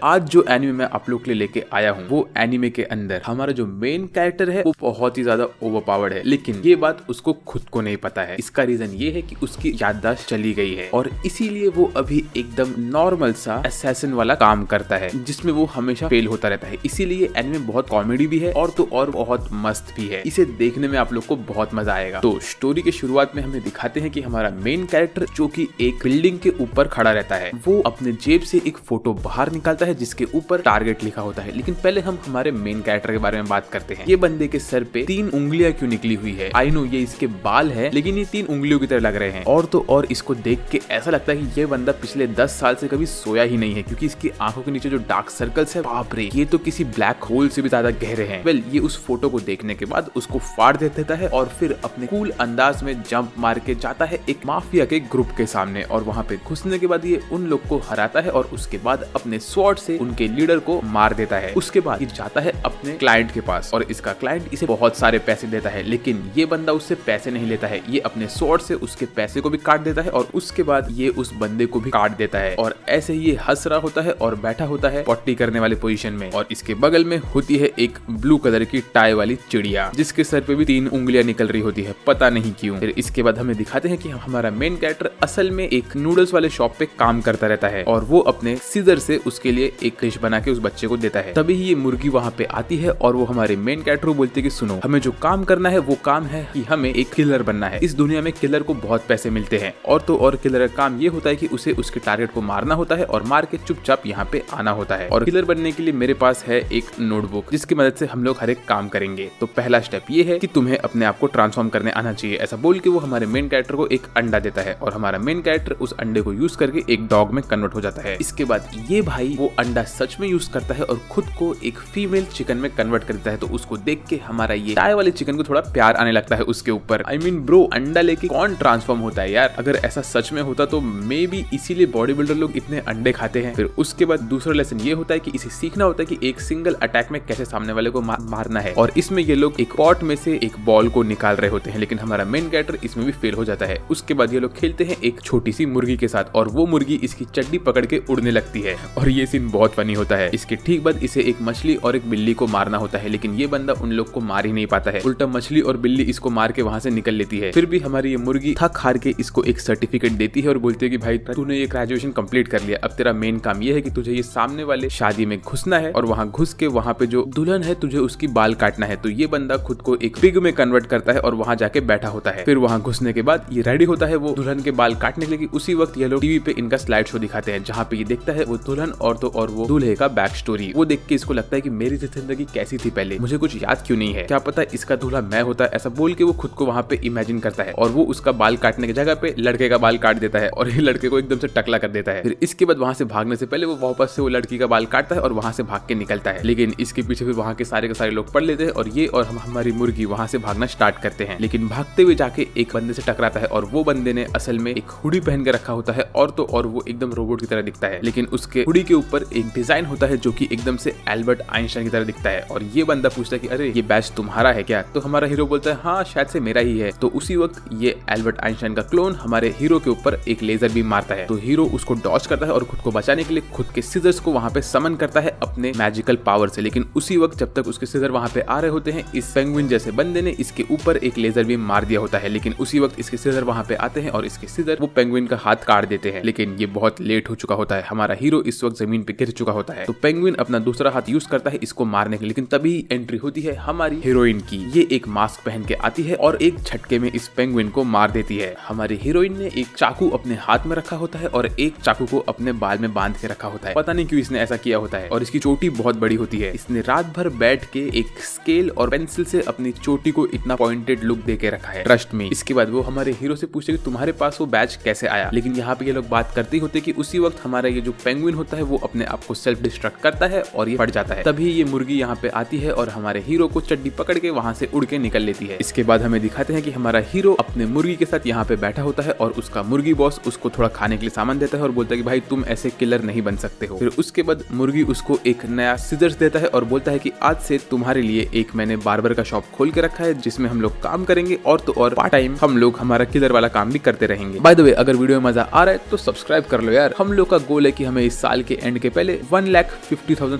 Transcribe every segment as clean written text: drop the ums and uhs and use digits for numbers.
आज जो एनिमे मैं आप लोग के लिए लेके आया हूँ वो एनिमे के अंदर हमारा जो मेन कैरेक्टर है वो बहुत ही ज्यादा ओवरपावर्ड है, लेकिन ये बात उसको खुद को नहीं पता है। इसका रीजन ये है कि उसकी याददाश्त चली गई है और इसीलिए वो अभी एकदम नॉर्मल सा असैसिन वाला काम करता है जिसमें वो हमेशा फेल होता रहता है। इसीलिए एनिमे बहुत कॉमेडी भी है और तो और बहुत मस्त भी है। इसे देखने में आप लोग को बहुत मजा आएगा। तो स्टोरी के शुरुआत में हमें दिखाते हैं कि हमारा मेन कैरेक्टर जो कि एक बिल्डिंग के ऊपर खड़ा रहता है वो अपने जेब से एक फोटो बाहर निकालता है जिसके ऊपर टारगेट लिखा होता है। लेकिन पहले हम हमारे मेन कैरेक्टर के बारे में बात करते हैं। ये बंदे के सर पे 3 उंगलियां क्यों निकली हुई है? आई नो ये इसके बाल है, लेकिन ये 3 उंगलियों की तरह लग रहे हैं। और तो और इसको देख के ऐसा लगता है कि ये बंदा पिछले 10 साल से कभी सोया ही नहीं है, क्योंकि इसकी आंखों के नीचे जो डार्क सर्कल्स है, बाप रे, ये तो किसी ब्लैक होल से भी ज्यादा गहरे हैं। ये उस फोटो को देखने के बाद उसको फाड़ देता है और फिर अपने कूल अंदाज में जंप मार के जाता है एक माफिया के ग्रुप के सामने और वहां पे घुसने के बाद ये उन लोग को हराता है और उसके बाद अपने स्वॉर्ड से उनके लीडर को मार देता है। उसके बाद ये जाता है अपने क्लाइंट के पास और इसका क्लाइंट इसे बहुत सारे पैसे देता है, लेकिन ये बंदा उससे पैसे नहीं लेता है। ये अपने स्वॉर्ड से उसके पैसे को भी काट देता है और उसके बाद ये उस बंदे को भी काट देता है और ऐसे ही ये हंस रहा होता है और बैठा होता है पॉटी करने वाले पोजीशन में। और इसके बगल में होती है एक ब्लू कलर की टाई वाली चिड़िया जिसके सर पे भी 3 उंगलियां निकल रही होती है, पता नहीं क्यों। फिर इसके बाद हमें दिखाते हैं कि हमारा मेन कैरेक्टर असल में एक नूडल्स वाले शॉप पे काम करता रहता है और वो अपने सीजर से उसके लिए एक डिश बना के उस बच्चे को देता है। तभी ये मुर्गी वहाँ पे आती है और वो हमारे मेन कैरेक्टर को बोलती है कि सुनो, हमें जो काम करना है वो काम है कि हमें एक किलर बनना है। इस दुनिया में किलर को बहुत पैसे मिलते हैं और तो और किलर का काम ये होता है कि उसे उसके टारगेट को मारना होता है और मार के चुपचाप यहाँ पे आना होता है। और किलर बनने के लिए मेरे पास है एक नोटबुक जिसकी मदद से हम लोग हर एक काम करेंगे। तो पहला स्टेप ये है कि तुम्हें अपने आप को ट्रांसफॉर्म करने आना चाहिए। ऐसा बोल के वो हमारे मेन कैरेक्टर को एक अंडा देता है और हमारा मेन कैरेक्टर उस अंडे को यूज करके एक डॉग में कन्वर्ट हो जाता है। इसके बाद ये भाई वो अंडा सच में यूज करता है और खुद को एक फीमेल चिकन में कन्वर्ट कर देता है। तो उसको देख के हमारा ये टाई वाले चिकन को थोड़ा प्यार आने लगता है उसके ऊपर। आई मीन ब्रो, अंडा लेके कौन ट्रांसफॉर्म होता है यार? अगर ऐसा सच में होता तो मे बी इसीलिए बॉडी बिल्डर लोग इतने अंडे खाते हैं। फिर उसके बाद दूसरा लेसन ये होता है कि इसे सीखना होता है कि एक सिंगल अटैक में कैसे सामने वाले को मारना है। और इसमें ये लोग एक पॉट में से एक बॉल को निकाल रहे होते हैं, लेकिन हमारा मेन कैरेक्टर इसमें भी फेल हो जाता है। उसके बाद ये लोग खेलते हैं एक छोटी सी मुर्गी के साथ और वो मुर्गी इसकी चड्डी पकड़ के उड़ने लगती है और ये सीन बहुत फनी होता है। इसके ठीक बाद इसे एक मछली और एक बिल्ली को मारना होता है, लेकिन ये बंदा उन लोग को मार ही नहीं पाता है। उल्टा मछली और बिल्ली इसको मार के वहां से निकल लेती है। फिर भी हमारी ये मुर्गी थक हार के इसको एक सर्टिफिकेट देती है और बोलती है कि भाई तूने ये ग्रेजुएशन कंप्लीट कर लिया, अब तेरा मेन काम ये है कि तुझे ये सामने वाले शादी में घुसना है और वहां घुस के वहां पे जो दुल्हन है तुझे उसकी बाल काटना है। तो ये बंदा खुद को एक पिग में कन्वर्ट करता है और वहां जाके बैठा होता है। फिर वहां घुसने के बाद ये रेडी होता है वो दुल्हन के बाल काटने के लिए। उसी वक्त ये लोग टीवी पे इनका स्लाइड शो दिखाते हैं जहाँ पे ये देखता है वो दुल्हन और तो और वो दूल्हे का बैक स्टोरी। वो देख के इसको लगता है कि मेरी जिंदगी कैसी थी पहले, मुझे कुछ याद क्यों नहीं है, क्या पता इसका दूल्हा मैं होता। ऐसा बोल के वो खुद को वहाँ पे इमेजिन करता है और वो उसका बाल काटने की जगह पे लड़के का बाल काट देता है और ये लड़के को एकदम से टकला कर देता है। फिर इसके बाद वहां से भागने से पहले वो वापस से वो लड़की का बाल काटता है और वहां से भाग के निकलता है। लेकिन इसके पीछे फिर वहां के सारे लोग पढ़ लेते हैं और ये और हमारी मुर्गी वहां से भागना स्टार्ट करते हैं। लेकिन भागते हुए जाके एक बंदे से टकराता है और वो बंदे ने असल में एक हुडी पहन के रखा होता है और तो और वो एकदम रोबोट की तरह दिखता है। लेकिन उसके हुडी के ऊपर एक डिजाइन होता है जो कि एकदम से एल्बर्ट आइंस्टाइन की तरह दिखता है। और ये बंदा पूछता है कि अरे ये बैच तुम्हारा है क्या? तो हमारा हीरो बोलता है हाँ शायद से मेरा ही है। तो उसी वक्त ये एल्बर्ट आइंस्टाइन का क्लोन हमारे हीरो के ऊपर एक लेजर बीम मारता है। तो हीरो उसको डॉज करता है और खुद को बचाने के लिए खुद के सीजर्स को वहां पे समन करता है अपने मैजिकल पावर से। लेकिन उसी वक्त जब तक उसके सीजर वहां पे आ रहे होते हैं इस पेंगुइन जैसे बंदे ने इसके ऊपर एक लेजर बीम मार दिया होता है। लेकिन उसी वक्त इसके सीजर वहां पे आते हैं और इसके सीजर वो पेंगुइन का हाथ काट देते हैं। लेकिन ये बहुत लेट हो चुका होता है, हमारा हीरो इस वक्त जमीन पे गिर चुका होता है। तो पेंगुइन अपना दूसरा हाथ यूज करता है इसको मारने के लिए। लेकिन तभी एंट्री होती है हमारी हीरोइन की। ये एक मास्क पहन के आती है और एक झटके में इस पेंगुइन को मार देती है। हमारी हीरोइन ने एक चाकू अपने हाथ में रखा होता है और एक चाकू को अपने बाल में बांध के रखा होता है। पता नहीं क्यों इसने ऐसा किया होता है। और इसकी चोटी बहुत बड़ी होती है। इसने रात भर बैठ के एक स्केल और पेंसिल से अपनी चोटी को इतना पॉइंटेड लुक दे के रखा है, ट्रस्ट में। इसके बाद वो हमारे हीरो से पूछते कि तुम्हारे पास वो बैच कैसे आया? लेकिन यहाँ पे ये लोग बात करते होते कि उसी वक्त हमारा ये जो पेंगुइन होता है वो अपने आप को सेल्फ डिस्ट्रक्ट करता है और ये फट जाता है। तभी ये मुर्गी यहाँ पे आती है और हमारे हीरो को चड्डी पकड़ के वहां से उड़ के निकल लेती है। इसके बाद हमें दिखाते हैं कि हमारा हीरो अपने मुर्गी के साथ यहाँ पे बैठा होता है और उसका मुर्गी बॉस उसको थोड़ा खाने के लिए सामान देता है और बोलता है कि भाई तुम ऐसे किलर नहीं बन सकते हो। फिर उसके बाद मुर्गी उसको एक नया सीजर्स देता है और बोलता है कि आज से तुम्हारे लिए एक मैंने बार्बर का शॉप खोल के रखा है जिसमें हम लोग काम करेंगे और तो और पार्ट टाइम हम लोग हमारा किलर वाला काम भी करते रहेंगे। बाय द वे, अगर वीडियो में मजा आ रहा है तो सब्सक्राइब कर लो यार। हम लोग का गोल है कि हमें इस साल के एंड के पहले 1,50,000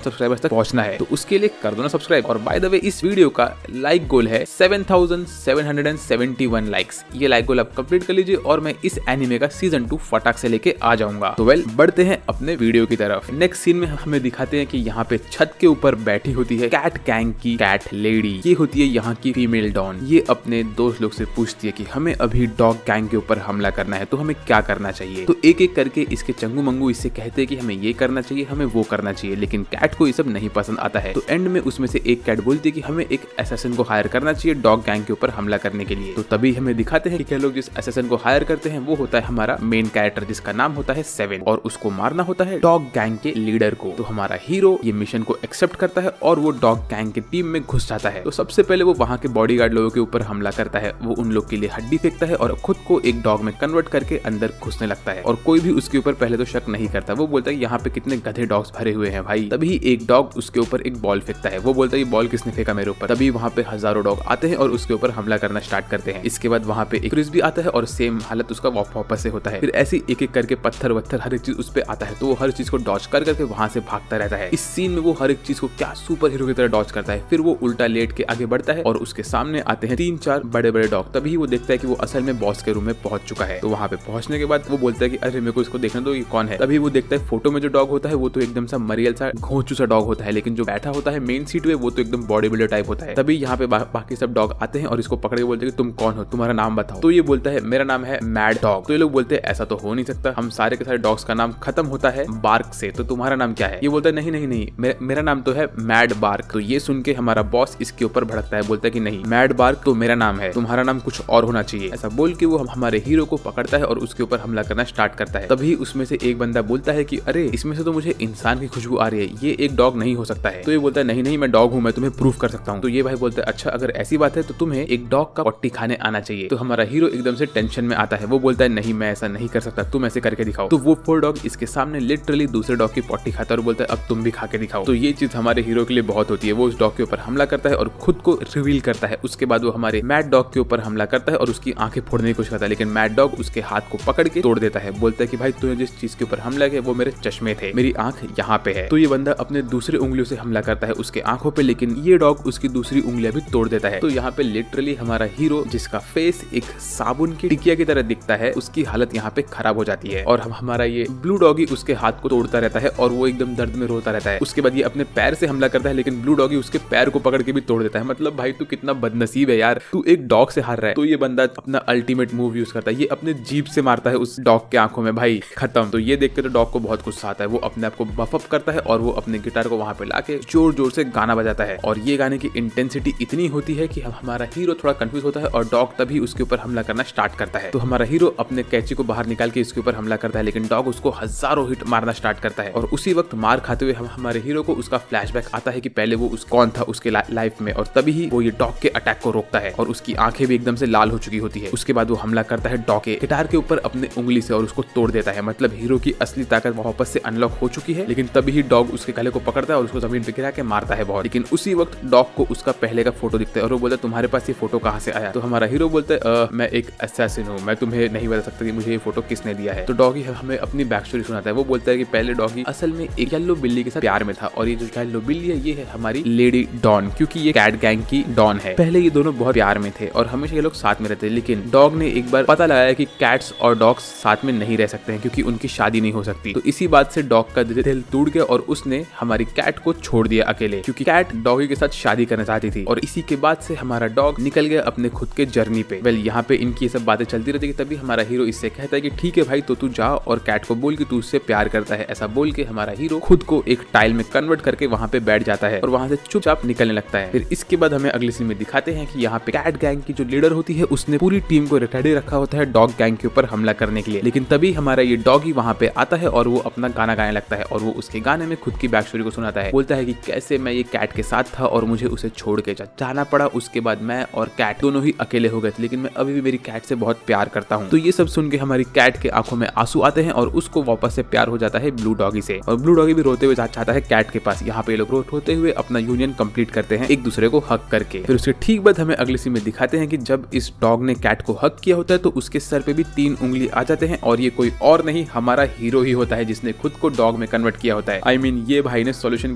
सब्सक्राइबर्स तक पहुंचना है। तो उसके लिए कर दो ना सब्सक्राइब। और बाय द वे इस वीडियो का लाइक गोल है 7,771 लाइक्स। ये लाइक गोल आप कंप्लीट कर लीजिए और मैं इस एनिमे का सीजन 2 फटाक से लेके आ जाऊंगा। तो बढ़ते हैं अपने वीडियो की तरफ। नेक्स्ट सीन में हमें दिखाते हैं कि यहाँ पे छत के ऊपर बैठी होती है कैट गैंग की कैट लेडी। ये होती है यहाँ की फीमेल डॉन। ये अपने दोस्त लोग से पूछती है कि हमें अभी डॉग गैंग के ऊपर हमला करना है, तो हमें क्या करना चाहिए। तो एक एक करके इसके चंगू मंगू इससे कहते हैं कि हमें ये करना चाहिए, हमें वो करना चाहिए, लेकिन कैट को ये सब नहीं पसंद आता है। तो एंड में उसमें से एक कैट बोलती है कि हमें एक असैसिन को हायर करना चाहिए डॉग गैंग के ऊपर हमला करने के लिए। तो तभी हमें दिखाते हैं कि क्या लोग जिस असैसिन को हायर करते हैं वो होता है हमारा मेन कैरेक्टर, जिसका नाम होता है 7 और उसको मारना होता है डॉग गैंग के लीडर को। तो हमारा हीरो ये मिशन को एक्सेप्ट करता है और वो डॉग गैंग की टीम में घुस जाता है। तो सबसे पहले वो वहाँ के बॉडीगार्ड लोगों के ऊपर हमला करता है। वो उन लोग के लिए हड्डी फेंकता है और खुद को एक डॉग में कन्वर्ट करके अंदर घुसने लगता है। और कोई भी उसके ऊपर पहले तो शक नहीं करता। वो बोलता है यहाँ पे कितने गधे डॉग्स भरे हुए हैं भाई। तभी एक डॉग उसके ऊपर एक बॉल फेंकता है। वो बोलता है ये बॉल किसने फेंका मेरे ऊपर। तभी वहाँ पे हजारों डॉग आते हैं और उसके ऊपर हमला करना स्टार्ट करते हैं। इसके बाद वहाँ पे एक फ्रिज भी आता है और सेम हालत उसका वापस से होता है। फिर ऐसी एक एक करके पत्थर वत्थर हर एक चीज उस पे आता है। तो वो हर चीज को डॉज कर करके वहां से भागता रहता है। इस सीन में वो हर एक चीज को क्या सुपर हीरो की तरह डॉज करता है। फिर वो उल्टा लेट के आगे बढ़ता है और उसके सामने आते हैं 3-4 बड़े बड़े डॉग। तभी वो देखता है कि वो असल में बॉस के रूम में पहुंच चुका है। तो वहाँ पे पहुंचने के बाद वो बोलता है कि अरे मेरे को इसको देखने दो, ये कौन है। तभी वो देखता है फोटो में जो डॉग होता है वो तो एकदम सा मरियल सा घोंचू सा डॉग होता है, लेकिन जो बैठा होता है मेन सीट पे वो तो एकदम बॉडी बिल्डर टाइप होता है। तभी यहाँ पे बाकी सब डॉग आते हैं और इसको पकड़ के बोलते हैं कि तुम कौन हो, तुम्हारा नाम बताओ। तो ये बोलता है मेरा नाम है मैड डॉग। तो ये लोग बोलते हैं ऐसा तो हो नहीं सकता, हम सारे के सारे डॉग्स का नाम खत्म होता है बार्क से, तो तुम्हारा नाम क्या है। ये बोलता है नहीं नहीं नहीं मेरा नाम तो है मैड बार्क। तो ये सुन के हमारा बॉस इसके ऊपर भड़कता है, बोलता है कि नहीं मैड बार्क तो मेरा नाम है, तुम्हारा नाम कुछ और होना चाहिए। ऐसा बोल के वो हमारे हीरो को पकड़ता है और उसके ऊपर हमला करना स्टार्ट करता है। तभी उसमें से एक बंदा बोलता है कि अरे इसमें से तो मुझे इंसान की खुशबू आ रही है, ये एक डॉग नहीं हो सकता है। तो ये बोलता है नहीं नहीं मैं डॉग हूँ, मैं तुम्हें प्रूफ कर सकता हूँ। तो ये भाई बोलता है अच्छा अगर ऐसी बात है तो तुम्हें एक डॉग का पट्टी खाने आना चाहिए। तो हमारा हीरो एकदम से टेंशन में आता है। वो बोलता है नहीं मैं ऐसा नहीं कर सकता, तुम ऐसे करके दिखाओ। तो वो 4 डॉग इसके सामने लिटरली दूसरे डॉग की पट्टी खाता है और बोलता है अब तुम भी खा के दिखाओ। तो ये चीज हमारे हीरो के लिए बहुत होती है। वो उस डॉग के ऊपर हमला करता है और खुद को रिवील करता है। उसके बाद वो हमारे मैड डॉग के ऊपर हमला करता है और उसकी आंखें फोड़ने की कोशिश करता है, लेकिन मैड डॉग उसके हाथ को पकड़ के तोड़ देता है। बोलता है कि भाई तूने जिस चीज के ऊपर हमला किया वो मेरे चश्मे थे, मेरी आंख यहाँ पे है। तो ये बंदा अपने दूसरी उंगलियों से हमला करता है उसके आंखों पे, लेकिन ये डॉग उसकी दूसरी उंगलियां भी तोड़ देता है। तो यहाँ पे लिटरली हमारा हीरो जिसका फेस एक साबुन की टिकिया की तरह दिखता है, उसकी हालत यहाँ पे खराब हो जाती है। और हमारा ये ब्लू डॉगी उसके हाथ को तोड़ता रहता है और वो एकदम दर्द में रोता रहता है। उसके बाद ये अपने पैर से हमला करता है, लेकिन ब्लू डॉगी उसके पैर को पकड़ के भी तोड़ देता है। मतलब भाई तू कितना बदनसीब है यार, तू एक डॉग से हार रहा है। तो ये बंदा अपना अल्टीमेट मूव यूज करता है, ये अपने जीभ से मारता है उस डॉग के आंखों में, भाई खत्म। तो ये देख के तो डॉग को बहुत गुस्सा आता है। वो अपने आप को बफ अप करता है और वो अपने गिटार को वहां पे लाके जोर जोर से गाना बजाता है। और ये गाने की इंटेंसिटी इतनी होती है कि हमारा हीरो थोड़ा कंफ्यूज होता है और डॉग तभी उसके ऊपर हमला करना स्टार्ट करता है। तो हमारा हीरो अपने कैची को बाहर निकाल के इसके ऊपर हमला करता है, लेकिन डॉग उसको हजारों हिट मारना स्टार्ट करता है। और उसी वक्त मार खाते हुए हमारे हीरो को उसका फ्लैशबैक आता है कि पहले वो कौन था उसके लाइफ में, और तभी ही वो ये डॉग के अटैक को रोकता है और उसकी आंखें भी एकदम से लाल हो चुकी होती है। उसके बाद वो हमला करता है डॉग के गिटार के ऊपर अपने उंगली से और उसको तोड़ देता है। मतलब हीरो की असली ताकत वापस से अनलॉक हो चुकी है, लेकिन तभी ही डॉग उसके गले को पकड़ता है और उसको जमीन पे गिरा के मारता है बहुत। लेकिन उसी वक्त डॉग को उसका पहले का फोटो दिखता है और वो बोलता है तुम्हारे पास ये फोटो कहाँ से आया। तो हमारा हीरो बोलता है मैं एक असैसिन हूँ, मैं तुम्हें नहीं बता सकता कि मुझे ये फोटो किसने दिया है। तो डॉगी हमें अपनी बैक स्टोरी सुनाता है। वो बोलता है कि पहले डॉगी असल में एक येलो बिल्ली के साथ प्यार में था और ये जो येलो बिल्ली है ये है हमारी लेडी डॉन, क्योंकि ये कैट गैंग की डॉन है। पहले ये दोनों बहुत प्यार में थे और हमेशा ये लोग साथ में रहते, लेकिन डॉग ने एक बार पता लगाया कि कैट्स और डॉग्स साथ में नहीं रह सकते हैं क्योंकि उनकी शादी नहीं हो सकती। तो इसी बात से डॉग का दिल टूट गया और उसने हमारी कैट को छोड़ दिया अकेले, क्योंकि कैट डॉगी के साथ शादी करना चाहती थी। और इसी के बाद से हमारा डॉग निकल गया अपने खुद के जर्नी पे। वेल यहाँ पे इनकी सब बातें चलती रहती है। तभी हमारा हीरो इससे कहता है कि ठीक है भाई तो तू जा और कैट को बोल कि तू उससे प्यार करता है। ऐसा बोल के हमारा हीरो खुद को एक टाइल में कन्वर्ट करके वहाँ पे बैठ जाता है और वहाँ से चुपचाप निकलने लगता है। फिर इसके बाद हमें अगली सीन में दिखाते हैं कि यहाँ पे कैट गैंग की जो लीडर होती है उसने पूरी टीम को रेडी रखा होता है डॉग गैंग के ऊपर हमला करने के लिए। लेकिन तभी हमारा ये डॉगी वहाँ पे आता है और वो अपना गाना गाने लगता है और वो उसके गाने में खुद की बैक स्टोरी को सुनाता है। बोलता है कि कैसे मैं ये कैट के साथ था और मुझे उसे छोड़ के जाना पड़ा। उसके बाद मैं और कैट दोनों ही अकेले हो गए थे, लेकिन मैं अभी भी मेरी कैट से बहुत प्यार करता हूँ। तो ये सब सुन के हमारी कैट के आंखों में आंसू आते हैं और उसको वापस से प्यार हो जाता है ब्लू डॉगी से। और ब्लू डॉगी भी रोते हुए चाहता है कैट के पास। यहाँ पे लोग रोते हुए अपना यूनियन कंप्लीट करते हैं एक दूसरे को हक करके। फिर उसके ठीक बाद हमें अगली सीन में दिखाते हैं कि जब इस डॉग ने कैट को हक किया होता है तो उसके सर पे भी 3 उंगली आ जाते हैं और ये कोई और नहीं हमारा हीरो ही होता है जिसने खुद को डॉग में कन्वर्ट किया होता है। I mean, ये भाई ने सॉल्यूशन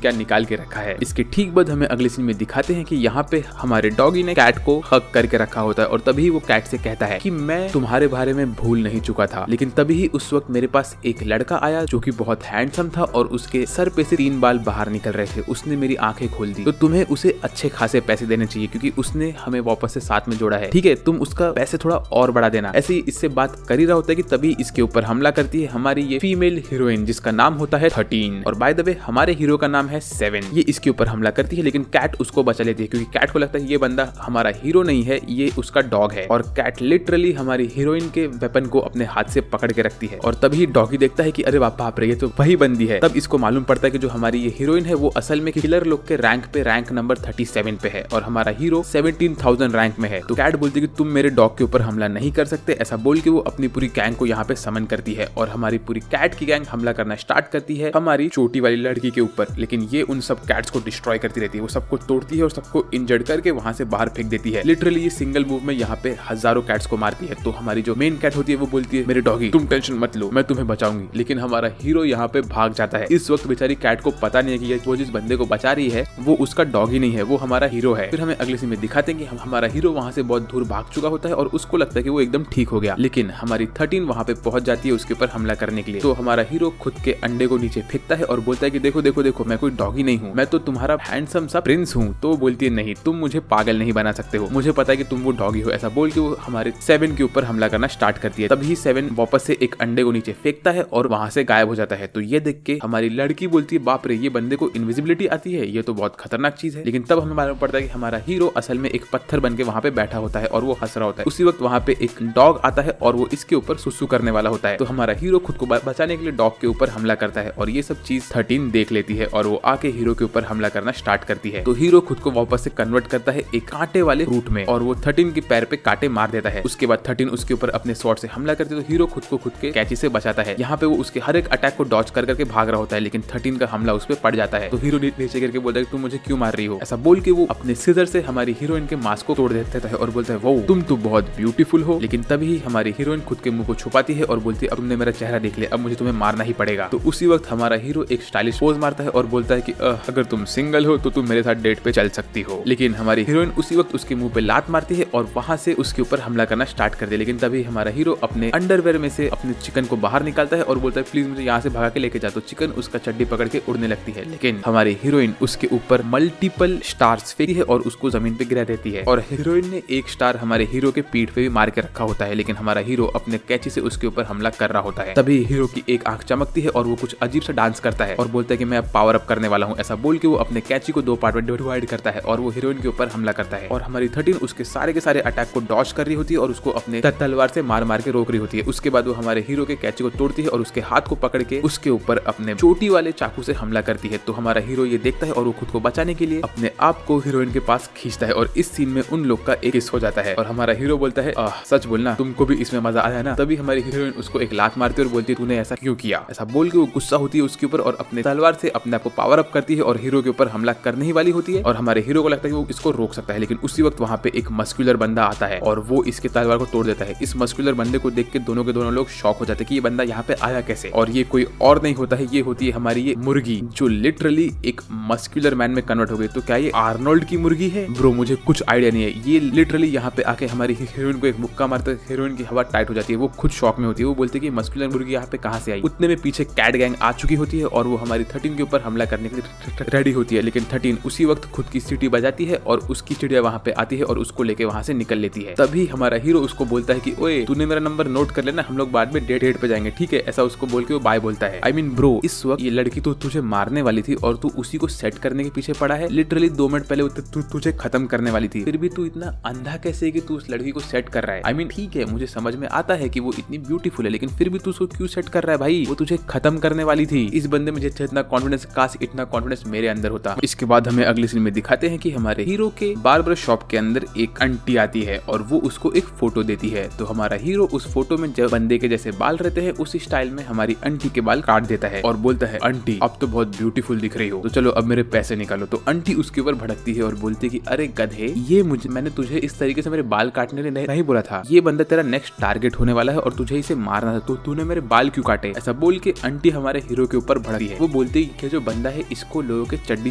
क्या निकाल के रखा है। इसके ठीक बाद हमें अगले सीन में दिखाते हैं कि यहाँ पे हमारे डॉगी ने कैट को हक करके रखा होता है और तभी वो कैट से कहता है कि मैं तुम्हारे बारे में भूल नहीं चुका था। लेकिन तभी ही उस वक्त मेरे पास एक लड़का आया जो कि बहुत हैंडसम था और उसके सर पे से 3 बाल बाहर निकल रहे थे। उसने मेरी आंखें खोल दी, तो तुम्हें उसे अच्छे खासे पैसे देने चाहिए क्योंकि उसने हमें वापस से साथ में जोड़ा है। ठीक है, तुम उसका पैसे थोड़ा और बढ़ा देना। ऐसे ही इससे बात कर ही रहा होता है कि तभी इसके ऊपर हमला करती है हमारी ये फीमेल हीरोइन जिसका नाम होता है 13 और बाय द वे हमारे हीरो का नाम है 7। ये इसके ऊपर हमला करती है लेकिन कैट उसको बचा लेती है क्योंकि कैट को लगता है ये बंदा हमारा हीरो नहीं है, ये उसका डॉग है। और कैट लिटरली हमारी हीरोइन के वेपन को अपने हाथ से पकड़ के रखती है और तभी डॉगी देखता है कि अरे बाप रे, ये तो वही बंदी है। तब इसको मालूम पड़ता है कि जो हमारी ये हीरोइन है वो असल में किलर लोग के रैंक नंबर 37 पे है और हमारा हीरो 17,000 रैंक में है। तो कैट बोलती है कि तुम मेरे डॉग के ऊपर हमला नहीं कर सकते। ऐसा बोल के वो अपनी पूरी गैंग को यहाँ पे समन करती है और हमारी पूरी कैट की गैंग हमला करना स्टार्ट करती है हमारी छोटी वाली लड़की के ऊपर। लेकिन ये उन सब कैट्स को डिस्ट्रॉय करती रहती है, वो सबको तोड़ती है और सबको इंजर्ड करके वहां से बाहर फेंक देती है। लिटरली ये सिंगल मूव में यहाँ पे हजारों कैट्स को मारती है। तो हमारी जो मेन कैट होती है वो बोलती है मेरे डॉगी तुम टेंशन मत लो, मैं तुम्हें बचाऊंगी। लेकिन हमारा हीरो यहाँ पे भाग जाता है। इस वक्त बेचारी कैट को पता नहीं है कि वो जिस बंदे को बचा रही है वो उसका डॉगी नहीं है, वो हमारा हीरो है। फिर हमें अगले सीन में दिखाते हैं कि हमारा हीरो वहां से बहुत दूर भाग चुका होता है और उसको लगता है कि वो एकदम ठीक हो गया। लेकिन हमारी 13 वहां पे पहुंच जाती है उसके ऊपर हमला करने के लिए। तो हमारा हीरो खुद के अंडे को नीचे फेंकता है और बोलता है कि देखो देखो देखो, मैं कोई डॉगी नहीं हूँ, मैं तो तुम्हारा हैंडसम सा प्रिंस हूँ। तो वो बोलती है नहीं, तुम मुझे पागल नहीं बना सकते हो, मुझे पता है कि तुम वो डॉगी हो। ऐसा बोल के वो हमारे 7 के ऊपर हमला करना स्टार्ट करती है। तभी 7 वापस से एक अंडे को नीचे फेंकता है और वहां से गायब हो जाता है। तो ये देख के हमारी लड़की बोलती है बाप रे, ये बंदे को इनविजिबिलिटी आती है, ये तो बहुत खतरनाक चीज है। लेकिन तब हमें मालूम पड़ता है कि हमारा हीरो असल में एक पत्थर बन के वहां पे बैठा होता है और वो हंस रहा होता है। उसी वक्त वहां पे एक डॉग आता है और वो इसके ऊपर सुसु करने वाला होता है। तो हमारा हीरो खुद को बचाने के लिए डॉग के ऊपर हमला करता है और ये सब चीज 13 देख लेती है और वो आके हीरो के ऊपर हमला करना स्टार्ट करती है। तो हीरो खुद को वापस से कन्वर्ट करता है एक कांटे वाले फ्रूट में और वो 13 के पैर पे कांटे मार देता है। उसके बाद 13 उसके ऊपर अपने स्वॉर्ड से हमला करती है तो हीरो खुद को खुद के कैची से बचाता है। यहाँ पे वो उसके हर एक अटैक को डॉज कर करके भाग रहा होता है लेकिन 13 का हमला उस पर पड़ जाता है। तो हीरो नीचे गिर के बोलता है तुम मुझे क्यों मार रही हो। ऐसा बोल के वो अपने सीजर से हमारी हीरोइन के मास्क को तोड़ देता है और बोलता है वो तुम तो बहुत ब्यूटीफुल हो। लेकिन तभी हमारी हीरोइन खुद के मुंह को छुपाती है और बोलती है अब तुमने मेरा चेहरा देख लिया, अब मुझे तुम्हें मारना ही पड़ेगा। तो उसी वक्त हमारा हीरो एक स्टाइलिश पोज मारता है और बोलता है कि अगर तुम सिंगल हो तो तुम मेरे साथ डेट पे चल सकती हो। लेकिन हमारी हीरोइन उसी वक्त उसके मुंह पे लात मारती है और वहां से उसके ऊपर हमला करना स्टार्ट कर दे। लेकिन तभी हमारा हीरो अपने अंडरवेयर में से अपने चिकन को बाहर निकालता है और बोलता है प्लीज मुझे यहाँ से भगा के लेके जा। तो चिकन उसका चड्डी पकड़ के उड़ने लगती है लेकिन हमारी हीरोइन उसके ऊपर मल्टीपल स्टार्स फेंकती है और उसको जमीन पे गिरा देती है। और हीरोइन ने एक स्टार हमारे हीरो के पीठ पे भी मार के रखा होता है लेकिन हमारा हीरो अपने कैची से उसके ऊपर हमला कर रहा होता है। तभी हीरो की एक आंख चमकती है और वो कुछ अजीब सा डांस करता है और बोलता है कि मैं अब पावर अप करने वाला हूँ। ऐसा बोल के वो अपने कैची को 2 पार्ट में डिवाइड करता है और वो हीरोइन के ऊपर हमला करता है और हमारी 13 उसके सारे के सारे अटैक को डॉज कर रही होती है और उसको अपने तलवार से मार मार के रोक रही होती है। उसके बाद वो हमारे हीरो के कैची को तोड़ती है और उसके हाथ को पकड़ के उसके ऊपर अपने चोटी वाले चाकू से हमला करती है। तो हमारा हीरो ये देखता है और वो खुद को बचाने के लिए अपने आप को हीरोइन के पास खींचता है और इस सीन में उन लोग का एक किस हो जाता है और हमारा हीरो बोलता है सच बोलना, तुमको भी इसमें मजा आया ना। तभी हमारी हीरोइन उसको एक लात मारती है और बोलती है तूने ऐसा क्यों किया। ऐसा बोल के वो गुस्सा होती है उसके ऊपर और अपने तलवार से अपने आप को पावर अप करती है और हीरो के ऊपर हमला करने ही वाली होती है और हमारे हीरो को लगता है कि वो इसको रोक सकता है। लेकिन उसी वक्त वहाँ पे एक मस्कुलर बंदा आता है और वो इसके तलवार को तोड़ देता है। इस मस्कुलर बंदे को देख के दोनों के दोनों लोग शॉक हो जाते हैं कि ये बंदा यहाँ पे आया कैसे। और ये कोई और नहीं होता है, ये होती है हमारी ये मुर्गी जो लिटरली एक मस्कुलर मैन में कन्वर्ट हो गई। तो क्या ये आर्नोल्ड की मुर्गी है? ब्रो मुझे कुछ आइडिया नहीं है। ये लिटरली यहाँ पे आके हमारी हीरोइन को एक मुक्का मारता है, हीरोइन की हवा टाइट हो जाती है, वो खुद शॉक में होती है। वो बोलती है कि मस्कुलर मुर्गी यहाँ पे कहाँ से आई। उतने में पीछे कैट गैंग आ चुकी होती है और वो हमारी 13 के ऊपर हमला करने के लिए रेडी होती है। लेकिन 13 उसी वक्त खुद की सीटी बजाती है और उसकी चिड़िया वहाँ पे आती है और उसको लेके वहाँ से निकल लेती है। तभी हमारा हीरो उसको बोलता है कि ओए तूने मेरा नंबर नोट कर लेना, हम लोग बाद में डेट पे जाएंगे, ठीक है। ऐसा उसको बोल के वो बाय बोलता है। आई मीन ब्रो, इस वक्त ये लड़की तो तुझे मारने वाली थी और तू उसी को सेट करने के पीछे पड़ा है। लिटरली 2 मिनट पहले तुझे खत्म करने वाली थी, फिर भी तू इतना अंधा कैसे है कि तू उस लड़की को सेट कर रहा है। आई मीन ठीक है, मुझे समझ में आता है कि वो इतनी ब्यूटीफुल है, लेकिन फिर भी तू उसको क्यों सेट कर रहा है भाई? वो तुझे खत्म करने वाली थी। इस बंदे में जितना कॉन्फिडेंस, काश इतना कॉन्फिडेंस मेरे अंदर होता। इसके बाद हमें अगले सीन में दिखाते हैं कि हमारे हीरो के बार्बर शॉप के अंदर एक आंटी आती है और वो उसको एक फोटो देती है। तो हमारा हीरो उस फोटो में जब बंदे के जैसे बाल रहते हैं उसी स्टाइल में हमारी आंटी के बाल काट देता है और बोलता है आंटी अब तो बहुत ब्यूटीफुल दिख रही हो, तो चलो अब मेरे पैसे निकालो। तो आंटी उसके ऊपर भड़कती है और बोलती है कि अरे गधे, ये मैंने तुझे इस तरीके से मेरे बाल काटने के लिए नहीं बोला था। ये बंदा तेरा नेक्स्ट टारगेट होने वाला है और तुझे इसे मारना था, तो तूने मेरे बाल क्यों काटे? ऐसा बोल के आंटी आंटी हमारे हीरो के ऊपर भड़कती है। वो बोलती है कि जो बंदा है इसको लोगों के चड्डी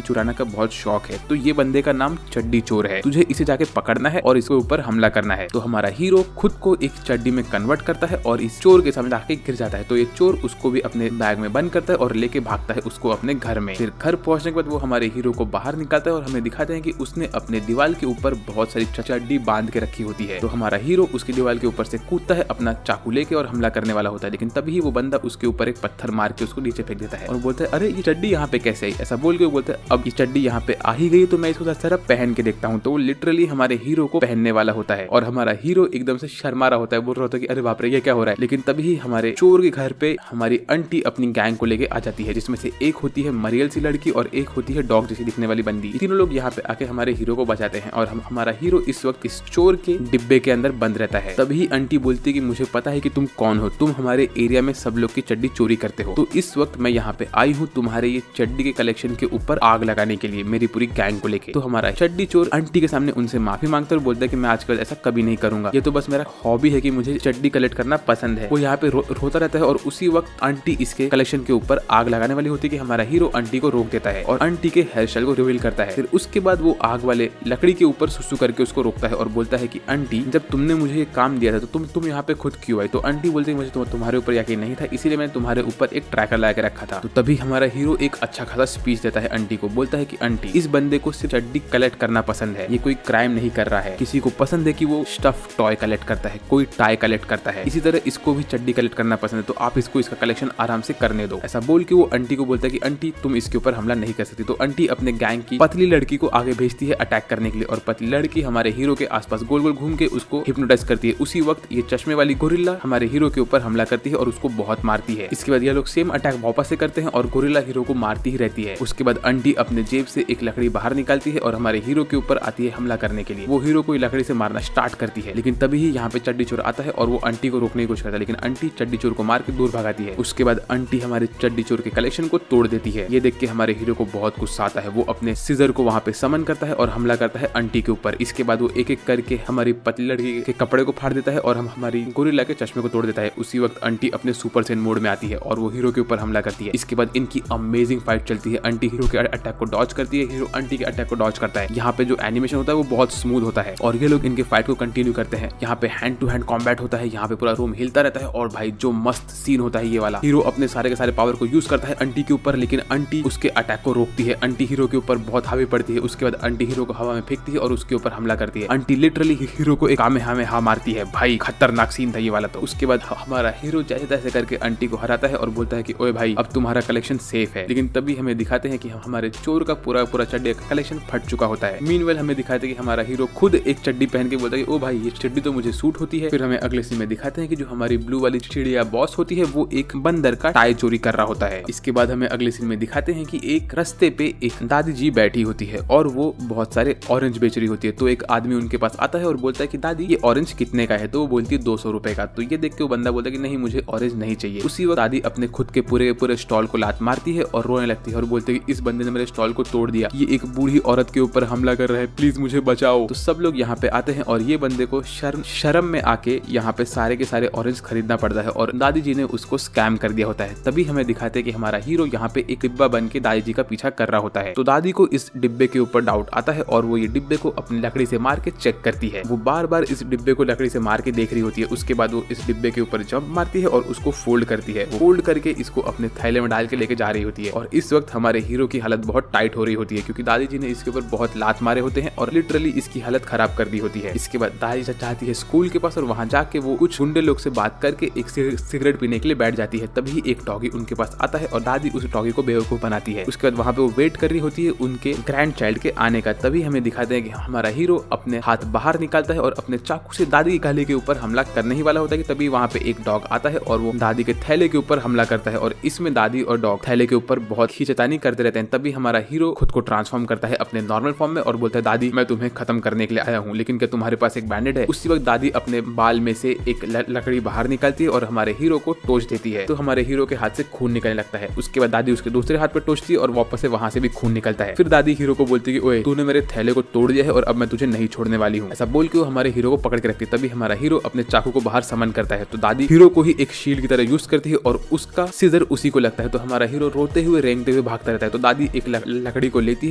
चुराने का बहुत शौक है, तो ये बंदे का नाम चड्डी चोर है, तुझे इसे जाके पकड़ना है और इसके ऊपर हमला करना है। तो हमारा हीरो खुद को एक चड्डी में कन्वर्ट करता है और इस चोर के सामने जाके गिर जाता है। तो ये चोर उसको भी अपने बैग में बंद करता है और लेके भागता है उसको अपने घर में। फिर घर पहुंचने के बाद वो हमारे हीरो को बाहर निकालता है और हमें दिखाते हैं कि उसने अपने दीवार के ऊपर बहुत सारी चड्डी बांध के रखी होती है। तो हमारा हीरो उसकी दीवार के ऊपर से कूदता है अपना चाकू लेके और हमला करने वाला होता है, लेकिन तभी वो बंदा उसके ऊपर एक पत्थर मार के उसको नीचे फेंक देता है और बोलता है अरे ये चड्डी यहाँ पे कैसे आई। ऐसा बोल के वो बोलता है अब ये चड्डी यहाँ पे आ ही गई तो मैं इसको जरा पहन के देखता हूँ। तो वो लिटरली हमारे हीरो को पहनने वाला होता है और हमारा हीरो एकदम से शर्मा रहा होता है, बोल रहा होता है कि अरे बाप रे ये क्या हो रहा है। लेकिन तभी हमारे चोर के घर पे हमारी आंटी अपनी गैंग को लेके आ जाती है, जिसमें से एक होती है मरियल सी लड़की और एक होती है डॉग जैसी दिखने वाली बंदी। तीनों लोग यहाँ पे आके हमारे हीरो को बचाते हैं और हमारा हीरो इस वक्त इस चोर के डिब्बे के अंदर बंद रहता है। तभी आंटी बोलती है कि मुझे पता है कि तुम कौन हो, तुम हमारे एरिया में सब लोग की चड्डी चोरी करते हो, तो इस वक्त मैं यहाँ पे आई हूँ तुम्हारे ये चड्डी के कलेक्शन के ऊपर आग लगाने के लिए मेरी पूरी गैंग को लेके। तो हमारा चड्डी चोर आंटी के सामने उनसे माफी मांगता है और बोलता है कि मैं आजकल ऐसा कभी नहीं करूंगा, ये तो बस मेरा हॉबी है कि मुझे चड्डी कलेक्ट करना पसंद है। वो यहाँ पे रोता रहता है और उसी वक्त आंटी इसके कलेक्शन के ऊपर आग लगाने वाली होती है कि हमारा हीरो आंटी को रोक देता है और आंटी के हेयर स्टाइल को रिवील करता है। फिर उसके बाद वो आग वाले लकड़ी के ऊपर सुसु करके उसको रोकता है और बोलता है कि आंटी जब तुमने मुझे ये काम दिया था तो तुम यहाँ पे खुद क्यों आई। तो आंटी बोलती है मुझे तुम्हारे ऊपर यकीन नहीं था, इसीलिए मैंने तुम्हारे ऊपर एक ट्रैकर लगा के रखा था। तो तभी हमारा हीरो एक अच्छा खासा स्पीच देता है आंटी को, बोलता है कि आंटी इस बंदे को सिर्फ चड्डी कलेक्ट करना पसंद है, ये कोई क्राइम नहीं कर रहा है। किसी को पसंद है कि वो स्टफ टॉय कलेक्ट करता है, कोई टाई कलेक्ट करता है, इसी तरह इसको भी चड्डी कलेक्ट करना पसंद है, तो आप इसको इसका कलेक्शन आराम से करने दो। ऐसा बोल के वो आंटी को बोलता है कि आंटी तुम इसके ऊपर हमला नहीं कर सकती। तो आंटी अपने गैंग की पतली लड़की को आगे भेजती है अटैक करने के लिए और पतली लड़की हमारे हीरो के आसपास गोल गोल घूम के उसको हिप्नोटाइज करती है। उसी वक्त ये चश्मे वाली गोरिल्ला हमारे हीरो के ऊपर हमला करती है और उसको बहुत मारती है। इसके बाद ये लोग सेम अटैक वापस से करते हैं और गोरिल्ला हीरो को मारती ही रहती है। उसके बाद आंटी अपने जेब से एक लकड़ी बाहर निकालती है और हमारे हीरो के ऊपर आती है हमला करने के लिए। वो हीरो को लकड़ी से मारना स्टार्ट करती है, लेकिन तभी ही यहाँ पे चड्डी चोर आता है और वो आंटी को रोकने की कोशिश करता है, लेकिन आंटी चड्डी चोर को मार के दूर भगाती है। उसके बाद आंटी हमारे चड्डी चोर के कलेक्शन को तोड़ देती है। ये देख के हमारे हीरो को बहुत गुस्सा आता है, वो अपने सीजर को वहाँ पे समन करता है और हमला करता है आंटी के ऊपर। इसके बाद वो एक एक करके हमारी पतली लड़की के कपड़े को फाड़ देता है और हमारी गोरिल्ला के चश्मे को तोड़ देता है। उसी वक्त आंटी अपने सुपर सेन मोड में आती है और वो हीरो के ऊपर हमला करती है। इसके बाद इनकी अमेजिंग फाइट चलती है। आंटी हीरो के अटैक को डॉज करती है, हीरो आंटी के अटैक को डॉज करता है। यहाँ पे जो एनिमेशन होता है वो बहुत स्मूथ होता है और ये लोग इनके फाइट को कंटिन्यू करते हैं। यहाँ पे हैंड टू हैंड कॉम्बैट होता है, यहाँ पे पूरा रूम हिलता रहता है और भाई जो मस्त सीन होता है ये वाला। हीरो अपने सारे के सारे पावर को यूज करता है आंटी के ऊपर, लेकिन आंटी उसके अटैक को रोकती है। आंटी हीरो के ऊपर बहुत हावी पड़ती है। उसके बाद आंटी हीरो को हवा में फेंकती है और उसके ऊपर हमला करती है। आंटी लिटरली हीरो को एक कामेहामेहा मारती है। भाई खतरनाक सीन था ये वाला। तो उसके बाद हमारा हीरो जैसे तैसे करके आंटी को हराता है और बोलता है कि ओए भाई अब तुम्हारा कलेक्शन सेफ है। लेकिन तभी हमें दिखाते हैं कि हमारे चोर का पूरा चड्डी का कलेक्शन फट चुका होता है। मीनवेल हमें दिखाते हैं कि हमारा हीरो खुद एक चड्डी पहन के बोलता है कि ओ भाई ये चड्डी तो मुझे सूट होती है। फिर हमें अगले सीन में दिखाते हैं कि जो हमारी ब्लू वाली चिड़िया बॉस होती है वो एक बंदर का टाई चोरी कर रहा होता है। इसके बाद हमें अगले सीन में दिखाते हैं कि एक रास्ते पे एक दादी जी बैठी होती है और वो बहुत सारे ऑरेंज बेच रही होती है। तो एक आदमी उनके पास आता है और बोलता है कि दादी ये ऑरेंज कितने का है। तो वो बोलती है 200 रुपए का। तो ये देख के वो बंदा बोलता है कि नहीं मुझे ऑरेंज नहीं चाहिए। उसी वक्त दादी अपने खुद के पूरे स्टॉल को लात मारती है और रोने लगती है और बोलती है कि इस बंदे ने मेरे स्टॉल को तोड़ दिया, ये एक बूढ़ी औरत के ऊपर हमला कर रहा है, प्लीज मुझे बचाओ। तो सब लोग यहाँ पे आते हैं और ये बंदे को शर्म में आके यहाँ पे सारे के सारे ऑरेंज खरीदना पड़ता है और दादी जी ने उसको स्कैम कर दिया होता है। तभी हमें दिखाते हैं कि हमारा हीरो यहाँ पे एक डिब्बा बन के दादी जी का पीछा कर रहा होता है। तो दादी को इस डिब्बे के ऊपर डाउट आता है और वो ये डिब्बे को अपनी लकड़ी से मार के चेक करती है। वो बार बार इस डिब्बे को लकड़ी से मार के देख रही होती है। उसके बाद वो इस डिब्बे के ऊपर जंप मारती है और उसको फोल्ड करती है। फोल्ड करके इसको अपने थैले में डाल के लेके जा रही होती है और इस वक्त हमारे हीरो की हालत बहुत टाइट हो रही होती है क्योंकि दादी जी ने इसके ऊपर बहुत लात मारे होते हैं और लिटरली इसकी हालत खराब कर दी होती है। इसके बाद दादी चाहती है स्कूल के पास और वहां जाके वो कुछ गुंडे लोग से बात करके एक सिगरेट पीने के लिए बैठ जाती है। तभी एक डॉगी उनके पास आता है और दादी उस डॉगी को बेवकूफ बनाती है। उसके बाद वहां पे वो वेट कर रही होती है उनके ग्रैंड चाइल्ड के आने का। तभी हमें दिखाते हैं कि हमारा हीरो अपने हाथ बाहर निकालता है और अपने चाकू से दादी की गले के ऊपर हमला करने ही वाला होता है कि तभी वहां पे एक डॉग आता है और वो दादी के थैले के ऊपर हमला करता है और इसमें दादी और डॉग थैले के ऊपर बहुत खींचतानी करते रहते हैं। तभी हमारा हीरो खुद को ट्रांसफॉर्म करता है अपने नॉर्मल फॉर्म में और बोलता है दादी मैं तुम्हें खत्म करने के लिए आया हूँ, लेकिन क्या तुम्हारे पास एक बैंडेड है। उसी वक्त दादी अपने बाल में से एक लकड़ी बाहर निकालती है और हमारे हीरो को टोच देती है। तो हमारे हीरो के हाथ से खून निकलने लगता है। उसके बाद दादी उसके दूसरे हाथ पर टोचती है और वापस से वहां से भी खून निकलता है। फिर दादी हीरो को बोलती है कि ओए तूने मेरे थैले को तोड़ दिया है और अब मैं तुझे नहीं छोड़ने वाली हूँ। ऐसा बोल के वो हमारे हीरो को पकड़ के रखती है। तभी हमारा हीरो अपने चाकू को बाहर समन करता है। तो दादी हीरो को ही एक शील्ड की तरह यूज करती है और उसका सीजर उसी को लगता है। तो हमारा हीरो रोते हुए रेंगते हुए भागता रहता है। तो दादी एक लकड़ी को लेती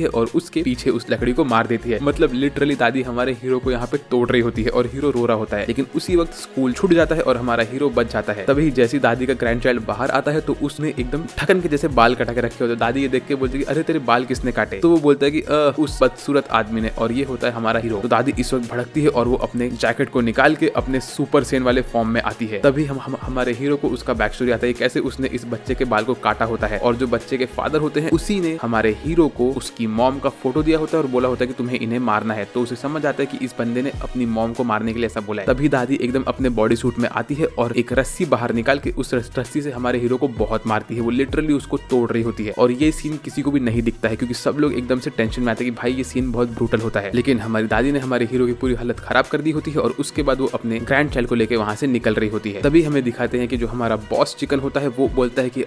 है और उसके पीछे उस लकड़ी को मार देती है। मतलब लिटरली दादी हमारे हीरो को यहाँ पे तोड़ रही होती है और हीरो रो रहा होता है। लेकिन उसी वक्त स्कूल छूट जाता है और हमारा हीरो बच जाता है। तभी जैसी दादी का ग्रैंड चाइल्ड बाहर आता है तो उसने एकदम ठकन के जैसे बाल कटा के रखे होते। दादी ये देख के बोलती है कि अरे तेरे बाल किसने काटे? तो वो बोलता है कि उस बदसूरत आदमी ने, और ये होता है हमारा हीरो। तो दादी इस वक्त भड़कती है और वो अपने जैकेट को निकाल के अपने सुपर सेन वाले फॉर्म में आती है। तभी हमारे हीरो को उसका बैक स्टोरी आता है कैसे उसने इस बच्चे के बाल को काटा होता है। और जो बच्चे के फादर होते हैं उसी ने हमारे हीरो को उसकी मॉम का फोटो दिया होता है और बोला होता है कि तुम्हें इन्हें मारना है। तो उसे समझ आता है कि इस बंदे ने अपनी मॉम को मारने के लिए ऐसा बोला है। तभी दादी एकदम अपने बॉडी सूट में आती है और एक रस्सी बाहर निकाल के उस रस्सी से हमारे हीरो को बहुत मारती है। वो लिटरली उसको तोड़ रही होती है और ये सीन किसी को भी नहीं दिखता है क्योंकि सब लोग एकदम से टेंशन में आते हैं कि भाई ये सीन बहुत ब्रूटल होता है। लेकिन हमारी दादी ने हमारे हीरो की पूरी हालत खराब कर दी होती है और उसके बाद वो अपने ग्रैंड चाइल्ड को लेकर वहां से निकल रही होती है। तभी हमें दिखाते हैं कि जो हमारा बॉस चिकन होता है वो बोलता है कि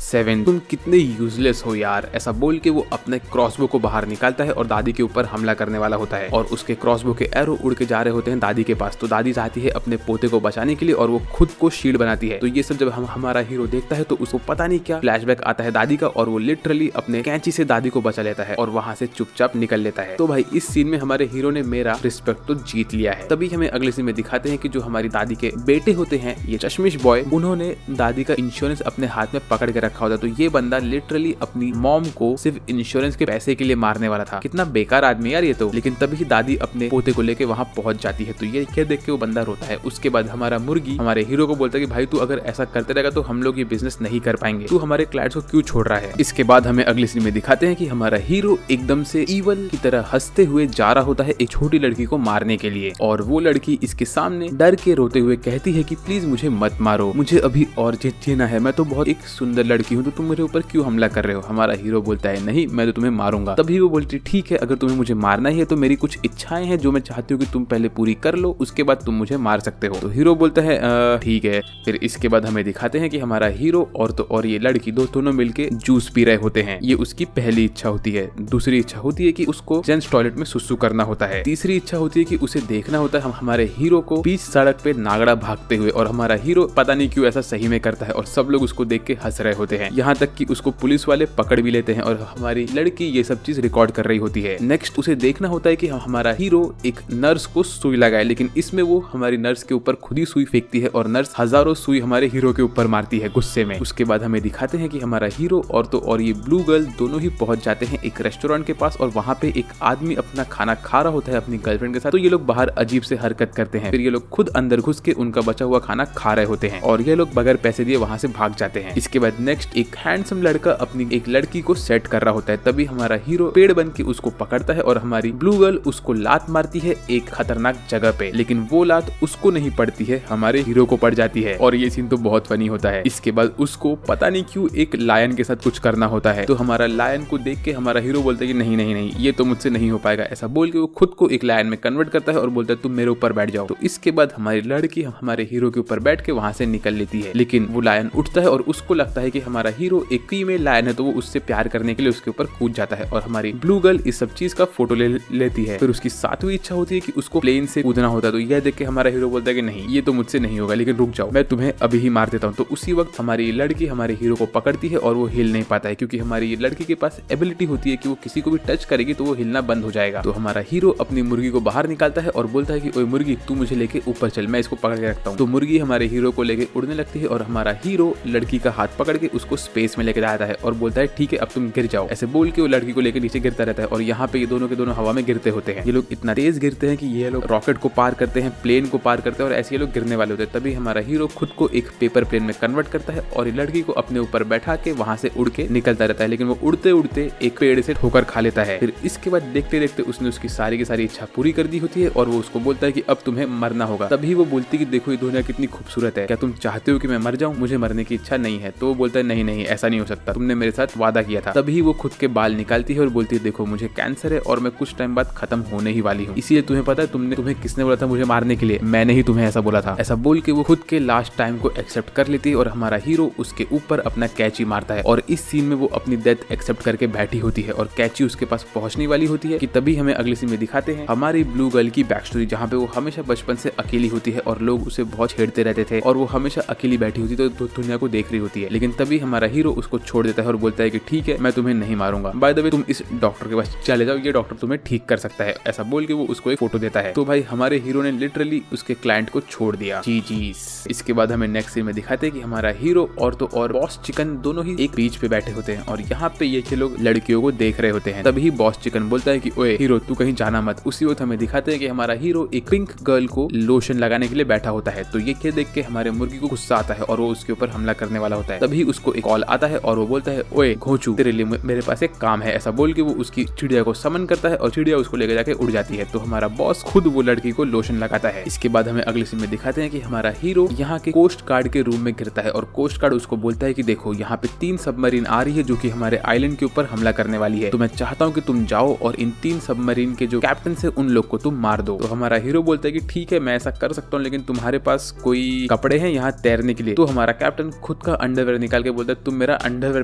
7 तुम कितने यूजलेस हो यार। ऐसा बोल के वो अपने क्रॉसबो को बाहर निकालता है और दादी के ऊपर हमला करने वाला होता है और उसके क्रॉसबो के एरो उड़ के जा रहे होते हैं दादी के पास। तो दादी चाहती है अपने पोते को बचाने के लिए और वो खुद को शील्ड बनाती है। तो ये सब जब हमारा हीरो देखता है तो उसको पता नहीं क्या फ्लैशबैक आता है दादी का और वो लिटरली अपने कैंची से दादी को बचा लेता है और वहां से चुपचाप निकल लेता है। तो भाई इस सीन में हमारे हीरो ने मेरा रिस्पेक्ट तो जीत लिया है। तभी हमें अगले सीन में दिखाते हैं कि जो हमारी दादी के बेटे होते हैं ये चश्मिश बॉय, उन्होंने दादी का इंश्योरेंस अपने हाथ में पकड़ के रखा होता है। तो ये बंदा लिटरली अपनी मॉम को सिर्फ इंश्योरेंस के पैसे के लिए मारने वाला था। कितना बेकार आदमी यार ये तो। लेकिन तभी दादी अपने पोते को लेके वहां पहुंच जाती है। तो ये देख के वो बंदा रोता है। उसके बाद हमारा मुर्गी हमारे हीरो को बोलता है कि भाई तू अगर ऐसा करते रहेगा तो हम लोग ये बिजनेस नहीं कर पाएंगे, तू हमारे क्लाइंट्स को क्यों छोड़ रहा है। इसके बाद हमें अगले सीन में दिखाते हैं कि हमारा हीरो एकदम से इवल की तरह हंसते हुए जा रहा होता है एक छोटी लड़की को मारने के लिए और वो लड़की इसके सामने डर के रोते हुए कहती है कि प्लीज मुझे मत मारो, मुझे अभी और जीना है, मैं तो बहुत एक सुंदर लड़की हूँ, तो तुम मेरे ऊपर क्यों हमला कर रहे हो। हमारा हीरो बोलता है नहीं मैं तो तुम्हें मारूंगा। तभी वो बोलती ठीक है अगर तुम्हें मुझे मारना ही है तो मेरी कुछ इच्छाएं हैं जो मैं चाहती हूँ कि तुम पहले पूरी कर लो, उसके बाद तुम मुझे मार सकते हो। तो हीरो बोलता है ठीक है। फिर इसके बाद हमें दिखाते हैं कि हमारा हीरो और ये लड़की दोनों मिलके जूस पी रहे होते हैं। ये उसकी पहली इच्छा होती है। दूसरी इच्छा होती है कि उसको जेंट्स टॉयलेट में सुसु करना होता है। तीसरी इच्छा होती है कि उसे देखना होता है हमारे हीरो को बीच सड़क पे नागड़ा भागते हुए और हमारा हीरो पता नहीं क्यों ऐसा सही में करता है और सब लोग उसको देख के हंस रहे होते हैं। यहाँ तक कि उसको पुलिस वाले पकड़ भी लेते हैं और हमारी लड़की ये सब चीज रिकॉर्ड कर रही होती है। नेक्स्ट उसे देखना होता है कि हमारा हीरो एक नर्स को सुई लगाए, लेकिन इसमें वो हमारी नर्स के ऊपर खुद ही सुई फेंकती है और नर्स हजारों सुई हमारे हीरो के ऊपर मारती है गुस्से में। उसके बाद हमें दिखाते हैं कि हमारा हीरो और ये ब्लू गर्ल दोनों ही पहुंच जाते हैं एक रेस्टोरेंट के पास और वहाँ पे एक आदमी अपना खाना खा रहा होता है अपनी गर्लफ्रेंड के साथ। तो ये लोग बाहर अजीब से हरकत करते हैं। फिर ये लोग खुद अंदर घुस के उनका बचा हुआ खाना खा रहे होते हैं और ये लोग बगैर पैसे दिए वहाँ से भाग जाते हैं। इसके बाद नेक्स्ट एक हैंडसम लड़का अपनी एक लड़की को सेट कर रहा होता है। तभी हमारा हीरो पेड़ बन के उसको पकड़ता है और हमारी ब्लू गर्ल उसको लात मारती है एक खतरनाक जगह पे, लेकिन वो लात उसको नहीं पड़ती है, हमारे हीरो को पड़ जाती है और ये सीन तो बहुत फनी होता है। इसके बाद उसको पता नहीं क्यों एक लायन के साथ कुछ करना होता है। तो हमारा लायन को देख के हमारा हीरो बोलता है कि नहीं नहीं नहीं ये तो मुझसे नहीं हो पाएगा। ऐसा बोल के वो खुद को एक लायन में कन्वर्ट करता है और बोलता है तुम मेरे ऊपर बैठ जाओ। तो इसके बाद हमारी लड़की हमारे हीरो के ऊपर बैठ के वहां से निकल लेती है, लेकिन वो लायन उठता है और उसको लगता है कि हमारा हीरो एक फीमेल लायन है तो वो उससे प्यार करने के लिए उसके ऊपर कूद जाता है और हमारी ब्लू गर्ल इस सब चीज का फोटो लेती है। फिर उसकी सातवीं इच्छा होती है कि उसको प्लेन से कूदना होता है। तो यह देख के हमारा हीरो बोलता है कि नहीं ये तो मुझसे नहीं होगा, लेकिन रुक जाओ मैं तुम्हें अभी ही मार देता हूँ। तो उसी वक्त हमारी लड़की हमारे हीरो को पकड़ती है और वो हिल नहीं पाता है क्योंकि हमारी लड़की के पास एबिलिटी होती है कि वो किसी को भी टच करेगी तो वो हिलना बंद हो जाएगा। तो हमारा हीरो अपनी मुर्गी को बाहर निकालता है और बोलता है कि ओए मुर्गी तू मुझे लेके ऊपर चल, मैं इसको पकड़ के रखता हूँ। तो मुर्गी हमारे हीरो को लेके उड़ने लगती है और हमारा हीरो लड़की का हाथ पकड़ के उसको स्पेस में लेके जाता है और बोलता है ठीक है अब तुम गिर जाओ। ऐसे बोल के वो लड़की को लेकर नीचे गिरता रहता है और यहाँ पे ये दोनों के दोनों हवा में गिरते होते हैं। ये लोग इतना तेज गिरते हैं कि ये लोग रॉकेट को पार करते हैं, प्लेन को पार करते हैं और ऐसे ये लोग गिरने वाले होते हैं। तभी हमारा हीरो खुद को एक पेपर प्लेन में कन्वर्ट करता है और लड़की को अपने ऊपर बैठा के वहां से उड़ के निकलता रहता है, लेकिन वो उड़ते उड़ते एक पेड़ से ठोकर खा लेता है। फिर इसके बाद देखते देखते उसने उसकी सारी की सारी इच्छा पूरी कर दी होती है और वो उसको बोलता है कि अब तुम्हें मरना होगा। तभी वो बोलती कि देखो ये दुनिया कितनी खूबसूरत है, क्या तुम चाहते हो कि मैं मर जाऊं? मुझे मरने की इच्छा नहीं है। तो वो बोलता है नहीं नहीं ऐसा नहीं हो सकता, तुमने मेरे साथ वादा किया था। तभी वो खुद के बाल निकालती है और बोलती है देखो मुझे कैंसर है और मैं कुछ टाइम बाद खत्म होने ही वाली हूँ, इसीलिए तुम्हें पता है तुम्हें किसने बोला था मुझे मारने के लिए? मैंने ही तुम्हें ऐसा बोला था। ऐसा बोल के वो खुद के लास्ट टाइम को एक्सेप्ट कर लेती है और हमारा हीरो उसके ऊपर अपना कैची मारता है और इस सीन में वो अपनी डेथ एक्सेप्ट करके बैठी होती है और कैची उसके पास पहुंचने वाली होती है कि तभी हमें अगले सीन में दिखाते हैं हमारी ब्लू गर्ल की बैक स्टोरी, जहाँ पे वो हमेशा बचपन से अकेली होती है और लोग उसे बहुत छेड़ते रहते थे और वो हमेशा अकेली बैठी होती तो दुनिया को देख रही होती है, लेकिन तभी हमारा हीरो उसको छोड़ देता है और बोलता है कि ठीक है मैं तुम्हें नहीं मारूंगा, बाय द वे तुम इस डॉक्टर के पास चले जाओ, ये डॉक्टर तुम्हें ठीक कर सकता है। ऐसा बोल के वो उसको एक फोटो देता है। तो भाई हमारे हीरो ने लिटरली उसके क्लाइंट को छोड़ दिया। जी। इसके बाद हमें नेक्स्ट सीन में दिखाते हैं कि हमारा हीरो और तो और बॉस चिकन दोनों ही एक बीच पे बैठे होते हैं और यहाँ पे ये लोग लड़कियों को देख रहे होते हैं। तभी बॉस चिकन बोलता है कि ओए हीरो तू कहीं जाना मत। उसी वक्त हमें दिखाते हैं कि हमारा हीरो एक पिंक गर्ल को लोशन लगाने के लिए बैठा होता है। तो ये देख के हमारे मुर्गी को गुस्सा आता है और वो उसके ऊपर हमला करने वाला होता है। तभी उसको एक कॉल आता है और वो बोलता है ओए घोंचू तेरे लिए मेरे पास एक काम है। ऐसा बोल के वो उसकी चिड़िया को समन करता है और चिड़िया उसको लेकर जाके उड़ जाती है। तो हमारा बॉस खुद वो लड़की को लोशन लगाता है। इसके बाद हमें अगले सीन में दिखाते हैं कि हमारा हीरो यहाँ के कोस्ट गार्ड के रूम में गिरता है और कोस्ट गार्ड उसको बोलता है कि देखो यहाँ पे 3 सबमरीन आ रही है जो कि हमारे आइलैंड के ऊपर हमला करने वाली है। तो मैं चाहता हूँ कि तुम जाओ और इन 3 सबमरीन के जो कैप्टन है उन लोग को तुम मार दो। तो हमारा हीरो बोलता है कि ठीक है मैं ऐसा कर सकता हूँ, लेकिन तुम्हारे पास कोई कपड़े हैं यहाँ तैरने के लिए? तो हमारा कैप्टन खुद का अंडरवेयर निकाल के बोलता है तुम मेरा अंडरवेयर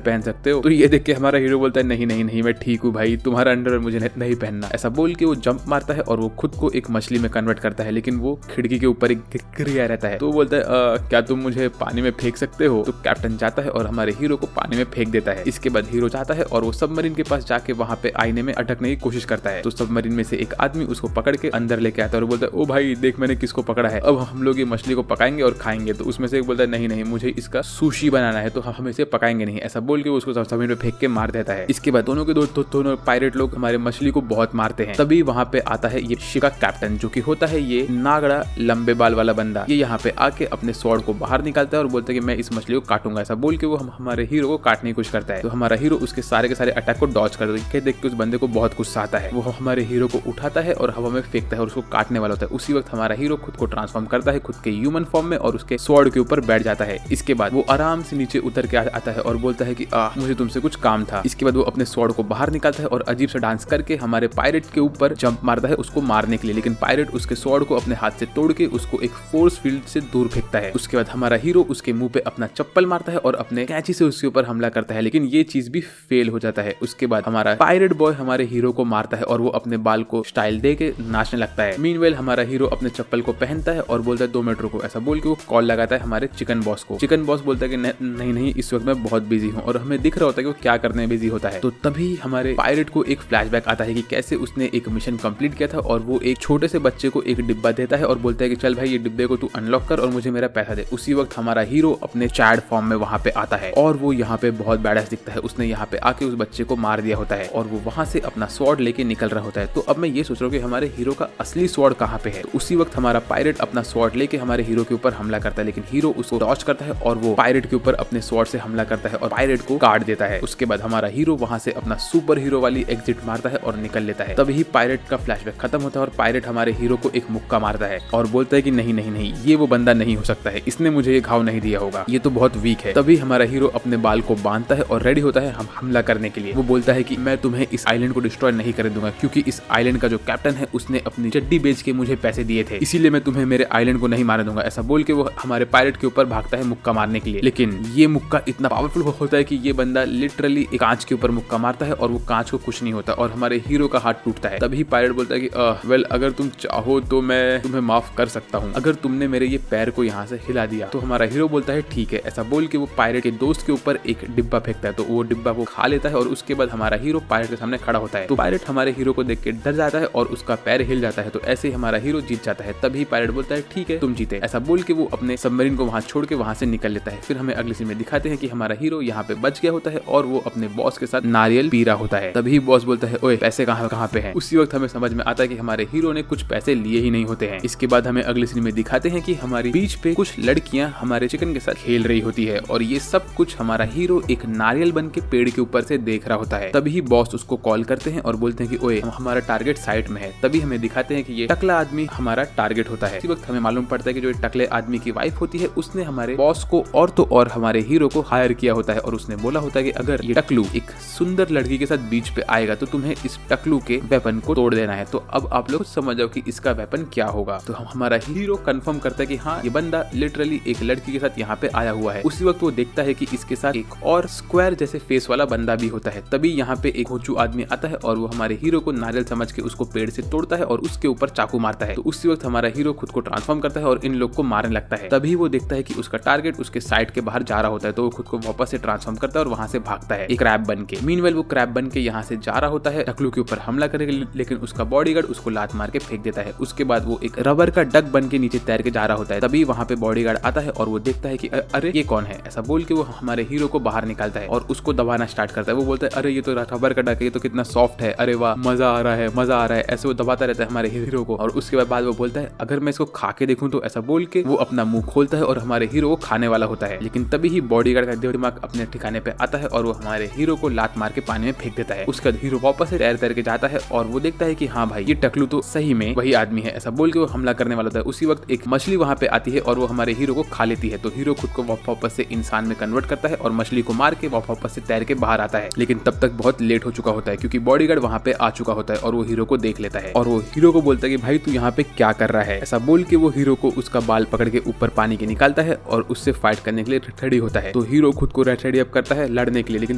पहन सकते हो। तो ये देख के हमारा हीरो बोलता है नहीं मैं ठीक हूँ भाई, तुम्हारा अंडरवेयर मुझे नहीं पहनना। ऐसा बोल के वो जंप मारता है और वो खुद को एक मछली में कन्वर्ट करता है, लेकिन वो खिड़की के ऊपर एक गिर गया रहता है। तो वो बोलता है क्या तुम मुझे पानी में फेंक सकते हो? तो कैप्टन जाता है और हमारे हीरो को पानी में फेंक देता है। इसके बाद हीरो जाता है और वो सबमरीन के पास जाके वहाँ पे आईने में अटकने की कोशिश करता है। तो सबमरीन में से एक आदमी उसको पकड़ के अंदर लेके आता है और बोलता है ओ भाई देख मैंने किसको पकड़ा है, अब हम लोग ये मछली को पकाएंगे और खाएंगे। तो उसमें से एक बोलता है नहीं मुझे इसका सुशी बनाना है, तो हम इसे पकाएंगे नहीं। ऐसा बोल के वो उसको जमीन पे फेंक के मार देता है। इसके बाद दोनों के दोनों पायरेट लोग हमारे मछली को बहुत मारते हैं। तभी वहाँ पे आता है ये शिप का कैप्टन जो कि होता है ये नागड़ा लंबे बाल वाला बंदा। ये यहाँ पे आके अपने स्वॉर्ड को बाहर निकालता है और बोलता है कि मैं इस मछली को काटूंगा। ऐसा बोल के वो हमारे हीरो को काटने की कोशिश करता है। तो हमारा हीरो उसके सारे के सारे अटैक को डॉज कर देख के उस बंदे को बहुत गुस्सा आता है। वो हमारे हीरो को उठाता है और हवा में फेंकता है और उसको काटने वाला होता है। उसी वक्त हमारा हीरो खुद को ट्रांसफॉर्म करता है खुद के ह्यूमन फॉर्म में और उसके स्वॉर्ड के ऊपर बैठ जाता है। इसके बाद वो आराम से नीचे उतर के आता है और बोलता है कि मुझे तुमसे कुछ काम था। इसके बाद वो अपने स्वॉर्ड को बाहर निकालता है और अजीब सा डांस करके हमारे पायरेट के ऊपर जंप मारता है उसको मारने के लिए, लेकिन पायरेट उसके स्वॉर्ड को अपने हाथ से तोड़ के उसको एक फोर्स फील्ड से दूर फेंकता है। उसके बाद हमारा हीरो उसके मुंह पे अपना चप्पल मारता है और अपने कैंची से उसके ऊपर हमला करता है, लेकिन ये चीज भी फेल हो जाता है। उसके बाद हमारा पायरेट बॉय हमारे हीरो को मारता है और वो अपने बाल को स्टाइल दे के नाचने लगता है। मीनवेल हमारा हीरो अपने चप्पल को पहनता है और बोलता है 2 मिनट रुको। ऐसा बोल के वो कॉल लगाता है हमारे चिकन बॉस को। चिकन बॉस बोलता है कि नहीं इस वक्त मैं बहुत बिजी हूँ, और हमें दिख रहा होता है कि वो क्या करने में बिजी होता है। तो तभी हमारे पायरेट को एक फ्लैशबैक आता है कि कैसे उसने एक मिशन कंप्लीट किया था और वो एक छोटे से बच्चे को एक डिब्बा देता है और बोलता है कि चल भाई ये डिब्बे को तू अनलॉक कर और मुझे मेरा पैसा दे। उसी वक्त हमारा हीरो अपने चैड फॉर्म में वहाँ पे आता है और वो यहाँ पे बहुत बैडस दिखता है। उसने यहाँ पे आके उस बच्चे को मार दिया होता है और वो वहाँ से अपना स्वॉर्ड लेके निकल रहा होता है। तो अब मैं ये सोच रहा हूँ कि हमारे हीरो का असली स्वॉर्ड कहाँ पे है। तो उसी वक्त हमारा पायरेट अपना स्वॉर्ड लेके हमारे हीरो के ऊपर हमला करता है, लेकिन हीरो उसको डॉज करता है और वो पायरेट के ऊपर अपने स्वॉर्ड से हमला करता है और पायरेट को काट देता है। उसके बाद हमारा हीरो वहाँ से अपना सुपर हीरो वाली एग्जिट मारता है और निकल लेता है। तभी पायरेट का फ्लैशबैक खत्म होता है और पायरेट हमारे हीरो को एक मुक्का मारता है और बोलता है कि नहीं ये वो बंदा नहीं हो सकता है, इसने मुझे ये घाव नहीं दिया होगा, ये तो बहुत वीक है। तभी हमारा हीरो अपने बाल को बांधता है और रेडी होता है हमला करने के लिए। वो बोलता है कि मैं तुम्हें इस आइलैंड को डिस्ट्रॉय नहीं कर दूंगा, क्योंकि इस आइलैंड का जो कैप्टन है उसने अपनी चड्डी बेच के मुझे पैसे दिए थे, इसीलिए मैं तुम्हें मेरे आइलैंड को नहीं मारने दूंगा। ऐसा बोल के वो हमारे पायरेट के ऊपर भागता है मुक्का मारने के लिए, लेकिन ये मुक्का इतना पावरफुल होता है कि ये बंदा लिटरली एक कांच के ऊपर मुक्का मारता है और वो कांच को कुछ नहीं होता और हमारे हीरो का हाथ टूटता है। तभी पायरेट बोलता है कि वेल अगर तुम चाहो तो मैं तुम्हें माफ कर सकता हूँ, अगर तुमने मेरे ये पैर को यहाँ से हिला दिया। तो हमारा हीरो बोलता है ठीक है। ऐसा बोल के वो पायरेट के दोस्त के ऊपर एक डिब्बा फेंकता है, तो वो डिब्बा वो खा लेता है और उसके बाद हमारा हीरो पायरेट के सामने खड़ा होता है। तो पायरेट हमारे हीरो को देख के डर जाता है और उसका पैर हिल जाता है। तो ऐसे ही हमारा हीरो जीत जाता है। तभी पायरेट बोलता है ठीक है तुम जीते। ऐसा बोल के वो अपने सबमरीन को वहां छोड़ के वहां से निकल लेता है। फिर हमें अगले सीन में दिखाते हैं कि हमारा हीरो यहाँ पे बच गया होता है और वो अपने बॉस के साथ नारियल पी रहा होता है। तभी बॉस बोलता है ओए पैसे कहाँ पे हैं। उसी वक्त हमें समझ में आता है कि हमारे हीरो ने कुछ पैसे लिए ही नहीं होते हैं। इसके बाद हमें अगले सीन में दिखाते हैं कि हमारी बीच पे कुछ लड़कियां हमारे चिकन के साथ खेल रही होती है और ये सब कुछ हमारा हीरो एक नारियल बन के पेड़ के ऊपर से देख रहा होता है। तभी बॉस उसको कॉल करते हैं और बोलते हैं कि ओए हमारा टारगेट साइट में है। तभी हमें दिखाते हैं कि ये टकला आदमी हमारा टारगेट होता है। इसी वक्त हमें मालूम पड़ता है कि जो टकले आदमी की वाइफ होती है उसने हमारे बॉस को और तो और हमारे हीरो को हायर किया होता है और उसने बोला होता है कि अगर ये टकलू एक सुंदर लड़की के साथ बीच पे आएगा तो तुम्हें इस टकलू के वेपन को तोड़ देना है। तो अब आप लोग समझ जाओ कि इसका वेपन क्या होगा। तो हमारा हीरो कंफर्म करता है कि हाँ ये बंदा लिटरली एक लड़की के साथ यहाँ पे आया हुआ है। उसी वक्त वो देखता है कि इसके साथ एक और स्क्वायर जैसे फेस वाला बंदा भी होता है। तभी यहाँ पे एक घोंचू आदमी आता है और वो हमारे हीरो को नारियल समझ के उसको पेड़ से तोड़ता है और उसके ऊपर चाकू मारता है। तो उसी वक्त हमारा हीरो खुद को ट्रांसफॉर्म करता है और इन लोग को मारने लगता है। तभी वो देखता है कि उसका टारगेट उसके साइड फ्लाइट के बाहर जा रहा होता है तो वो खुद को वापस से ट्रांसफॉर्म करता है और वहां से भागता है एक क्रैब बन के। मीनवेल वो क्रैब बन के यहाँ से जा रहा होता है टकलू के ऊपर हमला करेगा, लेकिन उसका बॉडीगार्ड उसको लात मार के फेंक देता है। उसके बाद वो एक रबर का डक बन के नीचे तैर के जा रहा होता है। तभी वहाँ पे बॉडीगार्ड आता है और वो देखता है कि अरे ये कौन है, ऐसा बोल के वो हमारे हीरो को बाहर निकालता है और उसको दबाना स्टार्ट करता है। वो बोलता है अरे ये तो रबर का डक है, ये तो कितना सॉफ्ट है, अरे वाह मजा आ रहा है, मजा आ रहा है, ऐसे वो दबाता रहता है हमारे हीरो को। और उसके बाद वो बोलता है अगर मैं इसको खा के देखूं तो, ऐसा बोल के वो अपना मुंह खोलता है और हमारे हीरो को खाने वाला होता है। लेकिन तभी ही बॉडीगार्ड का दिमाग अपने ठिकाने पे आता है और वो हमारे हीरो को लात मार के पानी में फेंक देता है। उसके बाद हीरो वापस से तैर तैर के जाता है और वो देखता है कि हाँ भाई ये टकलू तो सही में वही आदमी है, ऐसा बोल के वो हमला करने वाला होता है। उसी वक्त एक मछली वहाँ पे आती है और वो हमारे हीरो को खा लेती है। तो हीरो खुद को वापस से इंसान में कन्वर्ट करता है और मछली को मार के वापस से तैर के बाहर आता है। लेकिन तब तक बहुत लेट हो चुका होता है क्योंकि बॉडीगार्ड वहाँ पे आ चुका होता है और वो हीरो को देख लेता है और वो हीरो को बोलता है कि भाई तू यहाँ पे क्या कर रहा है, ऐसा बोल के वो हीरो को उसका बाल पकड़ के ऊपर पानी के निकालता है और उससे फाइट करने के लिए रेडी होता है। तो हीरो खुद को रेडी अप करता है लड़ने के लिए। लेकिन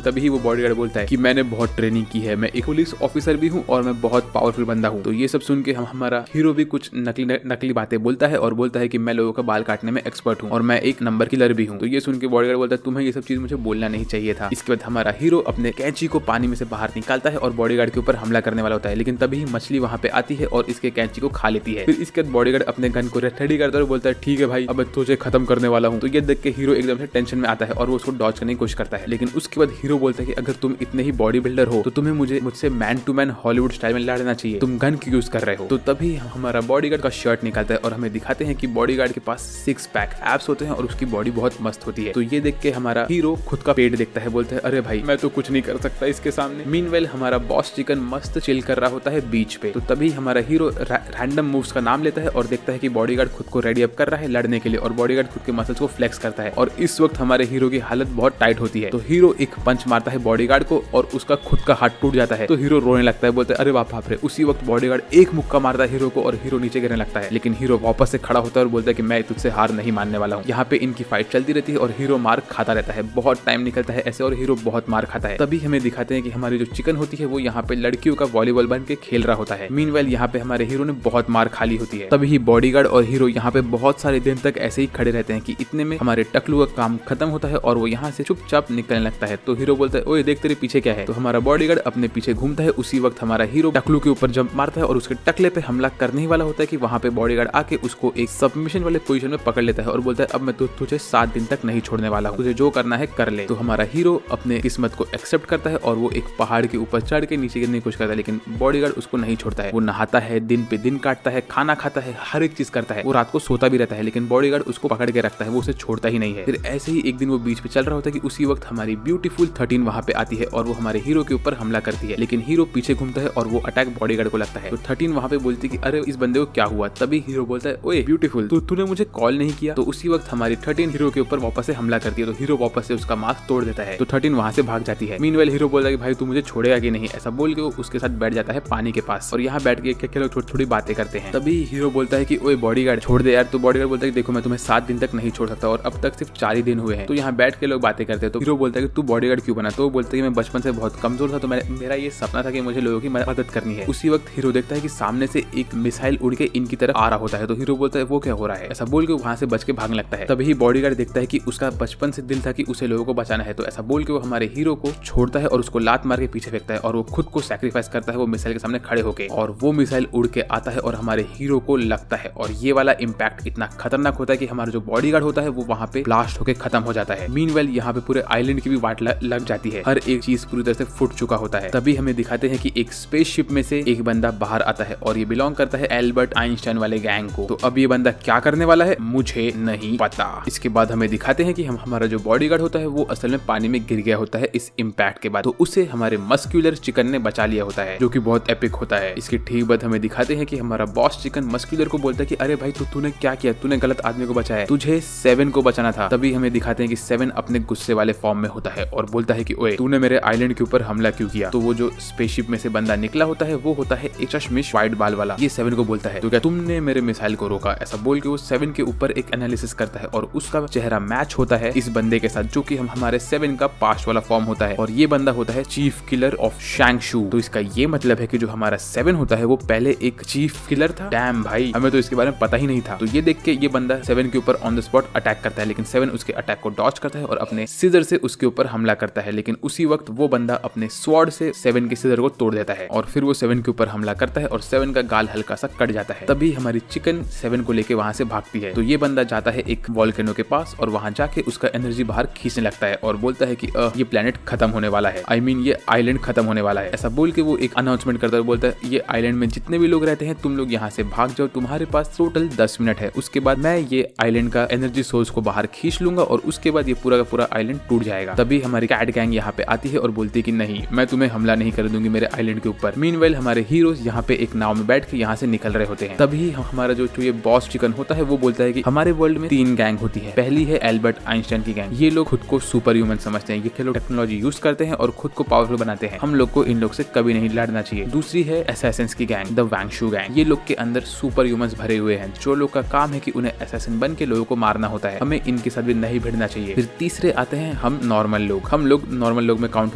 तभी वो बॉडीगार्ड बोलता है कि मैंने बहुत ट्रेनिंग की है, मैं एक पुलिस ऑफिसर भी हूँ और मैं बहुत पावरफुल बंदा हूँ। तो ये सब सुन के हमारा हीरो भी कुछ नकली बातें बोलता है और बोलता है कि मैं लोगों का बाल काटने में एक्सपर्ट हूँ और मैं एक नंबर किलर भी हूँ। तो ये सुन के बॉडीगार्ड बोलता है तुम्हें ये सब चीज मुझे बोलना नहीं चाहिए था। इसके बाद हमारा हीरो अपने कैंची को पानी में से बाहर निकालता है और बॉडीगार्ड के ऊपर हमला करने वाला होता है। लेकिन तभी मछली वहाँ पे आती है और इसके कैंची को खा लेती है। फिर इसके बाद बॉडीगार्ड अपने गन को रेडी करता है और बोलता है ठीक है भाई अब तुझे खत्म करने वाला हूँ। तो ये देख के हीरो एकदम से टेंशन में आता है और वो उसको डॉज करने की कोशिश करता है। लेकिन उसके बाद हीरो बोलता है कि अगर तुम इतने ही बॉडी बिल्डर हो तो तुम्हें मुझसे man to man Hollywood style में लड़ना चाहिए, तुम गन क्यों यूज कर रहे हो। तो तभी हमारा बॉडीगार्ड का शर्ट निकालता है और हमें दिखाते हैं कि बॉडीगार्ड के पास 6 पैक एब्स होते हैं और उसकी बॉडी बहुत मस्त होती है। तो ये देख के हमारा हीरो खुद का पेट देखता है, बोलता है अरे भाई मैं तो कुछ नहीं कर सकता इसके सामने। मीनवेल हमारा बॉस चिकन मस्त चिल कर रहा होता है बीच पे। तो तभी हमारा हीरो रैंडम मूव्स का नाम लेता है और देखता है कि बॉडीगार्ड खुद को रेडी अप कर रहा है लड़ने के लिए और बॉडीगार्ड खुद के मसल्स को फ्लेक्स करता है। और इस वक्त हमारे हीरो की हालत बहुत टाइट होती है। तो हीरो एक पंच मारता है बॉडीगार्ड को और उसका खुद का हाथ टूट जाता है। तो हीरो रोने लगता है, बोलता है अरे बाप रे। उसी वक्त बॉडीगार्ड एक मुक्का मारता है हीरो को और हीरो नीचे गिरने लगता है। लेकिन हीरो वापस से खड़ा होता है और बोलता है कि मैं तुझसे हार नहीं मानने वाला हूँ। यहाँ पे इनकी फाइट चलती रहती है और हीरो मार खाता रहता है। बहुत टाइम निकलता है ऐसे और हीरो बहुत मार खाता है। तभी हमें दिखाते हैं कि हमारी जो चिकन होती है वो यहाँ पे लड़कियों का वॉलीबॉल बन के खेल रहा होता है। मीनवेल यहाँ पे हमारे हीरो ने बहुत मार खाली होती है। तभी बॉडीगार्ड और हीरो यहाँ पे बहुत सारे दिन तक ऐसे ही खड़े रहते हैं कि इतने में हमारे टकलू का काम खत्म होता है और वो यहाँ से चुपचाप निकलने लगता है। तो हीरो बोलता है ओए देख तेरे पीछे क्या है। तो हमारा बॉडीगार्ड अपने पीछे घूमता है। उसी वक्त हमारा हीरो टकलू के ऊपर जंप मारता है और उसके टकले पे हमला करने ही वाला होता है कि वहाँ पे बॉडीगार्ड आके उसको एक सबमिशन वाले पोजीशन में पकड़ लेता है और बोलता है अब मैं तुझे 7 दिन तक नहीं छोड़ने वाला हूँ, तुझे जो करना है कर ले। तो हमारा हीरो अपने किस्मत को एक्सेप्ट करता है और वो एक पहाड़ के ऊपर चढ़ के नीचे गिरने की कोशिश करता है। लेकिन बॉडीगार्ड उसको नहीं छोड़ता है। वो नहाता है, दिन पे दिन काटता है, खाना खाता है, हर एक चीज करता है। वो रात को सोता भी रहता है लेकिन बॉडीगार्ड उसको पकड़ के रखता है, वो उसे छोड़ता ही नहीं है। फिर ऐसे ही एक दिन वो बीच पे चल रहा होता है कि उसी वक्त हमारी ब्यूटीफुल 13 वहाँ पे आती है और वो हमारे हीरो के ऊपर हमला करती है। लेकिन हीरो पीछे घूमता है और वो अटैक बॉडीगार्ड को लगता है। तो 13 वहाँ पे बोलती है कि अरे इस बंदे को क्या हुआ। तभी हीरो बोलता है ओए ब्यूटीफुल तूने मुझे कॉल नहीं किया। तो उसी वक्त हमारी 13 हीरो के ऊपर वापस से हमला करती है। तो हीरो वापस से उसका मास्क तोड़ देता है। तो 13 वहाँ से भाग जाती है। मीनवेल हीरो बोलता है कि भाई तू मुझे छोड़ेगा कि नहीं, ऐसा बोल के वो उसके साथ बैठ जाता है पानी के पास और यहाँ बैठ के लोग थोड़ी बातें करते हैं। तभी हीरो बोलता है कि ओए बॉडीगार्ड छोड़ दे यार। तो बॉडीगार्ड बोलता है कि देखो मैं तुम्हें 7 दिन तक नहीं छोड़ सकता और अब तक सिर्फ 4 ही दिन हुए हैं। तो यहाँ बैठ के लोग बातें करते हैं। तो हीरो बोलता है कि तू बॉडीगार्ड क्यों बना। तो बोलता है कि मैं बचपन से बहुत कमजोर था तो मेरा ये सपना था कि मुझे लोगों की मदद करनी है। उसी वक्त हीरो देखता है कि सामने से एक मिसाइल उड़ के इनकी तरफ आ रहा होता है। तो हीरो बोलता है वो क्या हो रहा है, ऐसा बोल के वहां से बच के भागने लगता है। तभी बॉडीगार्ड देखता है कि उसका बचपन से दिल था कि उसे लोगों को बचाना है। तो ऐसा बोल के वो हमारे हीरो को छोड़ता है और उसको लात मार के पीछे फेंकता है और वो खुद को सैक्रिफाइस करता है वो मिसाइल के सामने खड़े होके। और वो मिसाइल उड़ के आता है और हमारे हीरो को लगता है और ये वाला इम्पैक्ट इतना खतरनाक होता है कि हमारा जो बॉडीगार्ड होता है वो वहाँ पे ब्लास्ट होके खत्म हो जाता है। मीनवेल यहाँ पे पूरे आइलैंड की भी वाट लग जाती है, हर एक चीज पूरी तरह से फुट चुका होता है। तभी हमें दिखाते हैं कि एक स्पेसशिप में से एक बंदा बाहर आता है और ये बिलोंग करता है एल्बर्ट आइंस्टाइन वाले गैंग को। तो अब ये बंदा क्या करने वाला है मुझे नहीं पता। इसके बाद हमें दिखाते हैं कि हमारा जो बॉडीगार्ड होता है वो असल में पानी में गिर गया होता है इस इम्पैक्ट के बाद। तो उसे हमारे मस्क्यूलर चिकन ने बचा लिया होता है जो कि बहुत एपिक होता है। इसके ठीक बाद हमें दिखाते हैं कि हमारा बॉस चिकन मस्क्यूलर को बोलता है कि अरे भाई तूने क्या किया, तूने गलत आदमी को बचाया, तुझे 7 को बचाना था। तभी हमें दिखाते हैं कि 7 अपने गुस्से वाले फॉर्म में होता है और बोलता है कि ओए तूने मेरे आइलैंड के ऊपर हमला क्यों किया। तो वो जो स्पेसशिप में से बंदा निकला होता है वो होता है एक चश्मिश व्हाइट बाल वाला। ये 7 को बोलता है तो क्या तुमने मेरे मिसाइल को रोका, ऐसा बोल के वो 7 के ऊपर एक एनालिसिस करता है और उसका चेहरा मैच होता है इस बंदे के साथ जो कि हमारे 7 का पास्ट वाला फॉर्म होता है और ये बंदा होता है चीफ किलर ऑफ शैंगशू। तो इसका ये मतलब है कि जो हमारा 7 होता है वो पहले एक चीफ किलर था। डैम भाई, हमें तो इसके बारे में पता ही नहीं था। तो ये देख के ये बंदा 7 के ऊपर ऑन द स्पॉट अटैक करता है लेकिन लेकिन 7 उसके अटैक को डॉज करता है और अपने सीजर से उसके ऊपर हमला करता है। लेकिन उसी वक्त वो बंदा अपने स्वॉर्ड से 7 के सीजर को तोड़ देता है और फिर वो 7 के ऊपर हमला करता है और 7 का गाल हल्का सा कट जाता है। तभी हमारी चिकन 7 को लेके वहां से भागती है। तो ये बंदा जाता है एक वॉल्केनो के पास और वहां जाके उसका एनर्जी बाहर खींचने लगता है और बोलता है कि ये प्लेनेट खत्म होने वाला है, ये आइलैंड खत्म होने वाला है। ऐसा बोल के वो एक अनाउंसमेंट करता है, बोलता है ये आइलैंड में जितने भी लोग रहते हैं तुम लोग यहाँ से भाग जाओ, तुम्हारे पास टोटल 10 मिनट है, उसके बाद मैं ये आइलैंड का एनर्जी सोर्स को बाहर खींच लूंगा और उसके बाद ये पूरा का पूरा आइलैंड टूट जाएगा। तभी हमारी कैट गैंग यहाँ पे आती है और बोलती है कि नहीं, मैं तुम्हें हमला नहीं कर दूंगी मेरे आइलैंड के ऊपर। मीनवाइल हमारे हीरोज यहाँ पे एक नाव में बैठ के यहाँ से निकल रहे होते हैं। तभी हमारा जो ये बॉस चिकन होता है वो बोलता है कि हमारे वर्ल्ड में 3 गैंग होती है। पहली है एल्बर्ट आइंस्टाइन की गैंग। ये लोग खुद को सुपर ह्यूमन समझते हैं, ये लोग टेक्नोलॉजी यूज करते हैं और खुद को पावरफुल बनाते हैं। हम लोग को इन लोग से कभी नहीं लड़ना चाहिए। दूसरी है असैसिन्स की गैंग, द वांगशू गैंग। ये लोग के अंदर सुपर ह्यूमंस भरे हुए हैं, जो लोग का काम है कि उन्हें असैसिन बन के लोगों को मारना होता है। हमें इनके साथ भी नहीं भिड़ना चाहिए। फिर तीसरे आते हैं हम नॉर्मल लोग। हम लोग नॉर्मल लोग में काउंट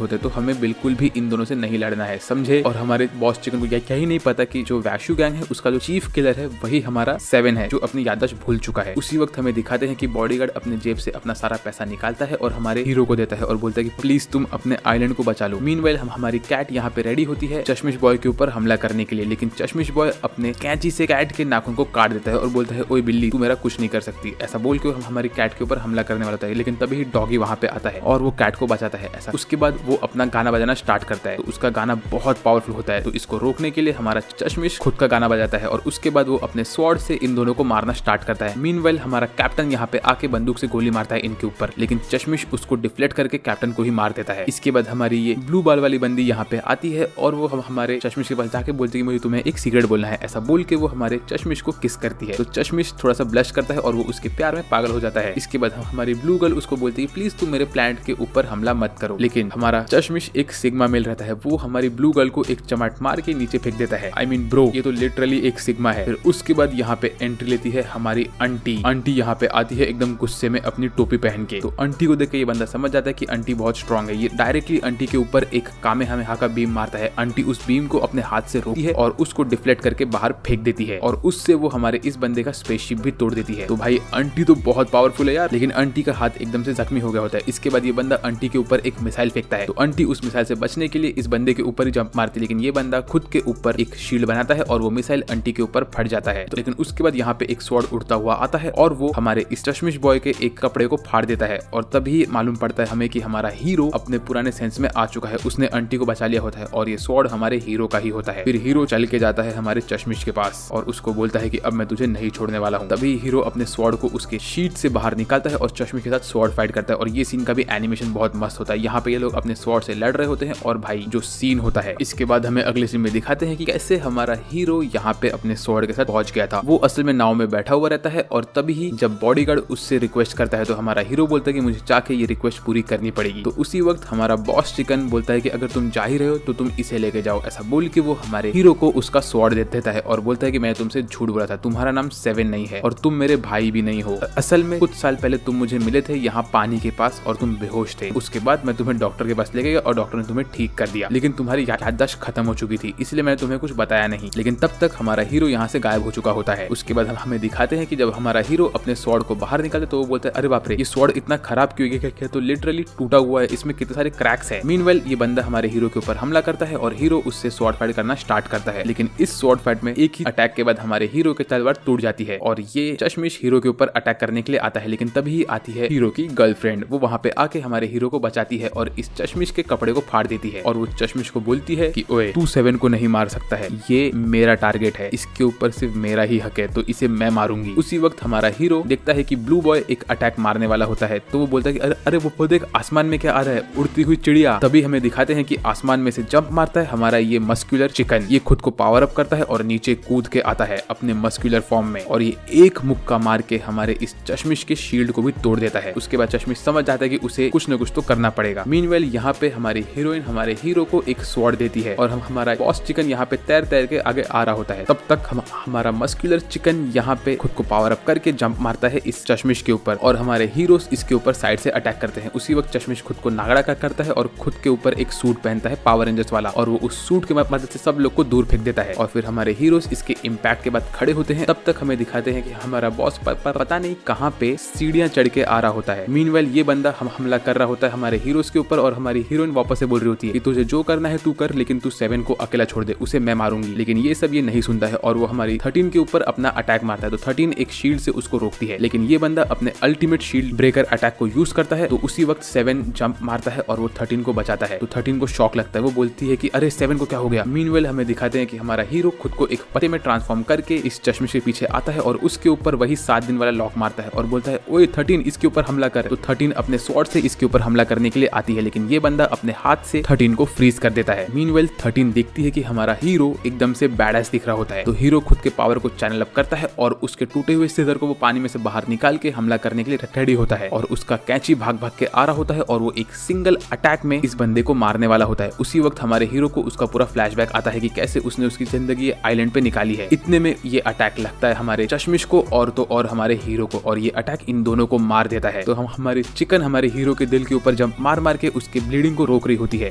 होते हैं, तो हमें बिल्कुल भी इन दोनों से नहीं लड़ना है, समझे। और हमारे बॉस चिकन को क्या ही नहीं पता कि जो वांगशू गैंग है उसका जो चीफ किलर है वही हमारा 7 है, जो अपनी याददाश्त भूल चुका है। उसी वक्त हमें दिखाते हैं कि बॉडीगार्ड अपने जेब से अपना सारा पैसा निकालता है और हमारे हीरो को देता है और बोलता है कि प्लीज तुम अपने आइलैंड को बचा लो। मीनवाइल हमारी कैट यहाँ पे रेडी होती है चश्मिश बॉय के ऊपर हमला करने के लिए, लेकिन चश्मिश बॉय अपने कैंची से कैट के नाखून को काट देता है और बोलता है ओए बिल्ली, तू मेरा कुछ नहीं कर सकती। ऐसा बोल के हमारी कैट के ऊपर हमला करने वाला था, लेकिन तभी डॉगी वहाँ पे आता है और वो कैट को बचाता है। ऐसा उसके बाद वो अपना गाना बजाना स्टार्ट करता है, तो उसका गाना बहुत पावरफुल होता है। तो इसको रोकने के लिए हमारा चश्मिश खुद का गाना बजाता है और उसके बाद वो अपने स्वॉर्ड से इन दोनों को मारना स्टार्ट करता है। मीनवाइल हमारा कैप्टन यहाँ पे आके बंदूक से गोली मारता है इनके ऊपर, लेकिन चश्मिश उसको डिफ्लेक्ट करके कैप्टन को ही मार देता है। इसके बाद हमारी ये ब्लू बाल वाली बंदी यहाँ पे आती है और वो हमारे चश्मिश के पास जाके बोलती है मुझे तुम्हें एक सीक्रेट बोलना है। ऐसा बोल के वो हमारे चश्मिश को किस करती है। तो चश्मिश थोड़ा सा ब्लश करता है और वो उसके प्यार में पागल हो जाता है। इसके बाद हमारी ब्लू गर्ल उसको बोलती है प्लीज तुम मेरे प्लैनेट के ऊपर हमला मत करो, लेकिन हमारा चश्मिश एक सिग्मा मेल रहता है, वो हमारी ब्लू गर्ल को एक चमाट मार के नीचे फेंक देता है। ब्रो, ये तो लिटरली एक सिग्मा है। फिर उसके बाद यहाँ पे एंट्री लेती है हमारी आंटी यहाँ पे आती है एकदम गुस्से में अपनी टोपी पहन के। तो आंटी को देख के ये बंदा समझ जाता है कि आंटी बहुत स्ट्रांग है। ये डायरेक्टली आंटी के ऊपर एक कामेहामेहा का बीम मारता है। आंटी उस बीम को अपने हाथ से रोकती है और उसको डिफ्लेक्ट करके बाहर फेंक देती है और उससे वो हमारे इस बंदे का स्पेसशिप भी तोड़ देती है। तो भाई आंटी तो बहुत पावरफुल है यार, लेकिन आंटी का हाथ एकदम से जख्मी हो गया होता है। इसके बाद ये बंदा आंटी के ऊपर एक मिसाइल फेंकता है, तो आंटी उस मिसाइल से बचने के लिए इस बंदे के ऊपर ही जंप मारती है, लेकिन ये बंदा खुद के ऊपर एक शील्ड बनाता है और वो मिसाइल आंटी के ऊपर फट जाता है। तो लेकिन उसके बाद यहाँ पे एक स्वॉर्ड उड़ता हुआ आता है और वो हमारे इस चश्मिश बॉय के एक कपड़े को फाड़ देता है और तभी मालूम पड़ता है हमें कि हमारा हीरो अपने पुराने सेंस में आ चुका है। उसने आंटी को बचा लिया होता है और ये स्वॉर्ड हमारे हीरो का ही होता है। फिर हीरो चल के जाता है हमारे चश्मिश के पास और उसको बोलता है कि अब मैं तुझे नहीं छोड़ने वाला हूँ। तभी हीरो अपने स्वॉर्ड को उसके शीट से बाहर निकालता है और चश्मिश के साथ स्वॉर्ड फाइट करता है और ये सीन का भी एनिमेशन बहुत मस्त होता है। यहाँ पे ये लोग अपने स्वॉर्ड से लड़ रहे होते हैं और भाई जो सीन होता है, इसके बाद हमें अगले सीन में दिखाते हैं कि कैसे हमारा हीरो यहाँ पे अपने स्वॉर्ड के साथ पहुंच गया था। वो असल में नाव में बैठा हुआ रहता है और तभी जब बॉडीगार्ड उससे रिक्वेस्ट करता है तो हमारा हीरो बोलता है कि मुझे जाके ये रिक्वेस्ट पूरी करनी पड़ेगी। तो उसी वक्त हमारा बॉस चिकन बोलता है कि अगर तुम जा ही रहे हो तो तुम इसे लेके जाओ। ऐसा बोल के वो हमारे हीरो को उसका स्वॉर्ड दे देता है और बोलता है कि मैं तुमसे झूठ बोला था, तुम्हारा नाम 7 नहीं है और तुम मेरे भाई भी नहीं हो। असल में कुछ साल पहले तुम मुझे मिले थे यहाँ पानी के पास और तुम बेहोश थे। उसके बाद मैं तुम्हें डॉक्टर के पास ले गया और डॉक्टर ने तुम्हें ठीक कर दिया, लेकिन तुम्हारी याददाश्त खत्म हो चुकी थी, इसलिए मैंने तुम्हें कुछ बताया नहीं। लेकिन तब तक हमारा हीरो यहाँ से गायब हो चुका होता है। उसके बाद हमें दिखाते हैं कि जब हमारा हीरो अपने स्वॉर्ड को बाहर निकालते तो वो बोलता है अरे बाप रे, ये स्वॉर्ड इतना खराब क्यों है, तो लिटरली टूटा हुआ है, इसमें कितने सारे क्रैक्स है। मीनवाइल ये बंदा हमारे हीरो के ऊपर हमला करता है और हीरो उससे स्वॉर्ड फाइट करना स्टार्ट करता है, लेकिन इस स्वॉर्ड फाइट में एक ही अटैक के बाद हमारे हीरो की तलवार टूट जाती है और ये चश्मिश हीरो के ऊपर अटैक करने के लिए आता है। लेकिन तभी आती है हीरो की गर्लफ्रेंड, वो वहाँ पे आके हमारे हीरो को बचाती है और इस चश्मिश के कपड़े को फाड़ देती है और वो चश्मिश को बोलती है कि ओए तू 7 को नहीं मार सकता है, ये मेरा टारगेट है, इसके ऊपर सिर्फ मेरा ही हक है, तो इसे मैं मारूंगी। उसी वक्त हमारा हीरो देखता है कि ब्लू बॉय एक अटैक मारने वाला होता है, तो वो बोलता है कि अरे वो देख आसमान में क्या आ रहा है, उड़ती हुई चिड़िया। तभी हमें दिखाते हैं कि आसमान में से जंप मारता है हमारा ये मस्कुलर चिकन। ये खुद को पावर अप करता है और नीचे कूद के आता है अपने मस्कुलर फॉर्म में और ये एक मुक्का मार के हमारे इस चश्मिश के शील्ड को भी तोड़ देता है। उसके बाद चश्मिश समझ जाता है कि उसे कुछ न कुछ तो करना पड़ेगा। मीनवेल यहाँ पे हमारी हीरोइन हमारे हीरो को एक स्वॉर्ड देती है और हमारा बॉस चिकन यहाँ पे तैर तैर के आगे आ रहा होता है। तब तक हमारा मस्कुलर चिकन यहाँ पे खुद को पावर अप करके जंप मारता है इस चश्मिश के ऊपर और हमारे हीरोज इसके ऊपर साइड से अटैक करते हैं। उसी वक्त चश्मिश खुद को नागड़ा करता है और खुद के ऊपर एक सूट पहनता है पावर रेंजर्स वाला और वो उस सूट के मदद से सब लोग को दूर फेंक देता है और फिर हमारे हीरोज इसके इम्पैक्ट के बाद खड़े होते हैं। तब तक हमें दिखाते हैं कि हमारा बॉस पता नहीं कहाँ पे सीढ़ियां चढ़ के आ रहा होता है। मीनवेल ये बंदा हम हमला कर रहा होता है हमारे हीरोज के ऊपर और हमारी हीरोइन वापस से बोल रही होती है कि तुझे जो करना है तू कर, लेकिन तू 7 को अकेला छोड़ दे, उसे मैं मारूंगी। लेकिन ये सब ये नहीं सुनता है और वो हमारी 13 के ऊपर अपना अटैक मारता है। तो 13 एक शील्ड से उसको रोकती है, लेकिन ये बंदा अपने अल्टीमेट शील्ड ब्रेकर अटैक को यूज करता है। तो उसी वक्त 7 जंप मारता है और वो 13 को बचाता है। तो 13 को शॉक लगता है, वो बोलती है कि अरे 7 को क्या हो गया। मीनवेल हमें दिखाते हैं कि हमारा हीरो खुद को एक पत्ते में ट्रांसफॉर्म करके इस चश्मिश के पीछे आता है और उसके ऊपर वही 7 दिन वाला लॉक मारता है और बोलता है ओए 13 इसके ऊपर हमला कर। तो 13 अपने स्वॉर्ड से इसके ऊपर हमला करने के लिए आती है, लेकिन ये बंदा अपने हाथ से 13 को फ्रीज कर देता है। मीनवेल 13 देखती है कि हमारा हीरो एकदम से बैडएस दिख रहा होता है। तो हीरो खुद के पावर को चैनल अप करता है और उसके टूटे हुए सीजर को वो पानी में से बाहर निकाल के हमला करने के लिए रेडी होता है और उसका कैंची भाग भाग के आ रहा होता है और वो एक सिंगल अटैक में इस बंदे को मारने वाला होता है। उसी वक्त हमारे हीरो को उसका पूरा फ्लैशबैक आता है कि कैसे उसने उसकी जिंदगी आइलैंड पे निकाली है। इतने में ये अटैक लगता है हमारे चश्मिश को और तो और हमारे हीरो को, और ये अटैक इन दोनों को मार देता है। तो हम हमारी चिकन हमारे हीरो के दिल के ऊपर जंप मार मार के उसकी ब्लीडिंग को रोक रही होती है,